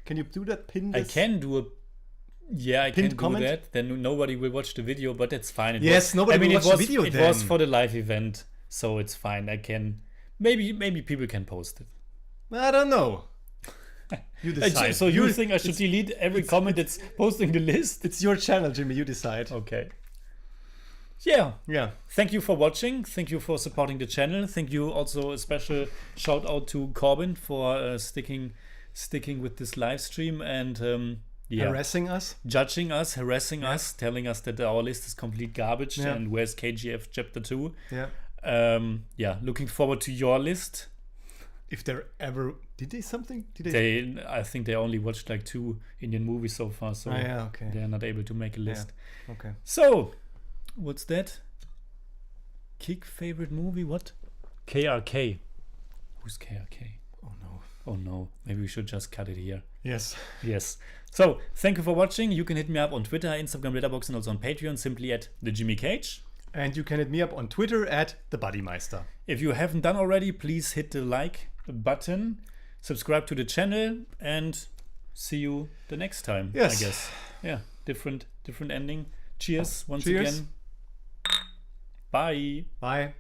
Can you do that? Pin. I This? can do a. Yeah, I Pinned can do comment? that. Then nobody will watch the video, but that's fine. Yes, nobody will watch the video It then. was for the live event, so it's fine. I can. Maybe people can post it. I don't know. You decide. So you think I should delete every comment that's posting the list? It's your channel, Jimmy. You decide. Okay. Yeah. Yeah. Thank you for watching. Thank you for supporting the channel. Thank you also a special shout out to Corbin for sticking with this live stream and Harassing us. judging us, harassing us, telling us that our list is complete garbage Yeah. and where's KGF chapter 2. Yeah. Looking forward to your list. If they're ever did they something? I think they only watched like 2 Indian movies so far, so yeah, okay. they're not able to make a list. Okay. So, what's that? Kick favorite movie? What? KRK. Who's KRK? Oh no. Maybe we should just cut it here. Yes. Yes. So, thank you for watching. You can hit me up on Twitter, Instagram, Letterboxd, and also on Patreon, simply at the Jimmy Cage. And you can hit me up on Twitter at the Buddymeister. If you haven't done already, please hit the like button, subscribe to the channel, and see you the next time. Yes. I guess. Yeah. Different ending. Cheers once Cheers. again. Bye. Bye.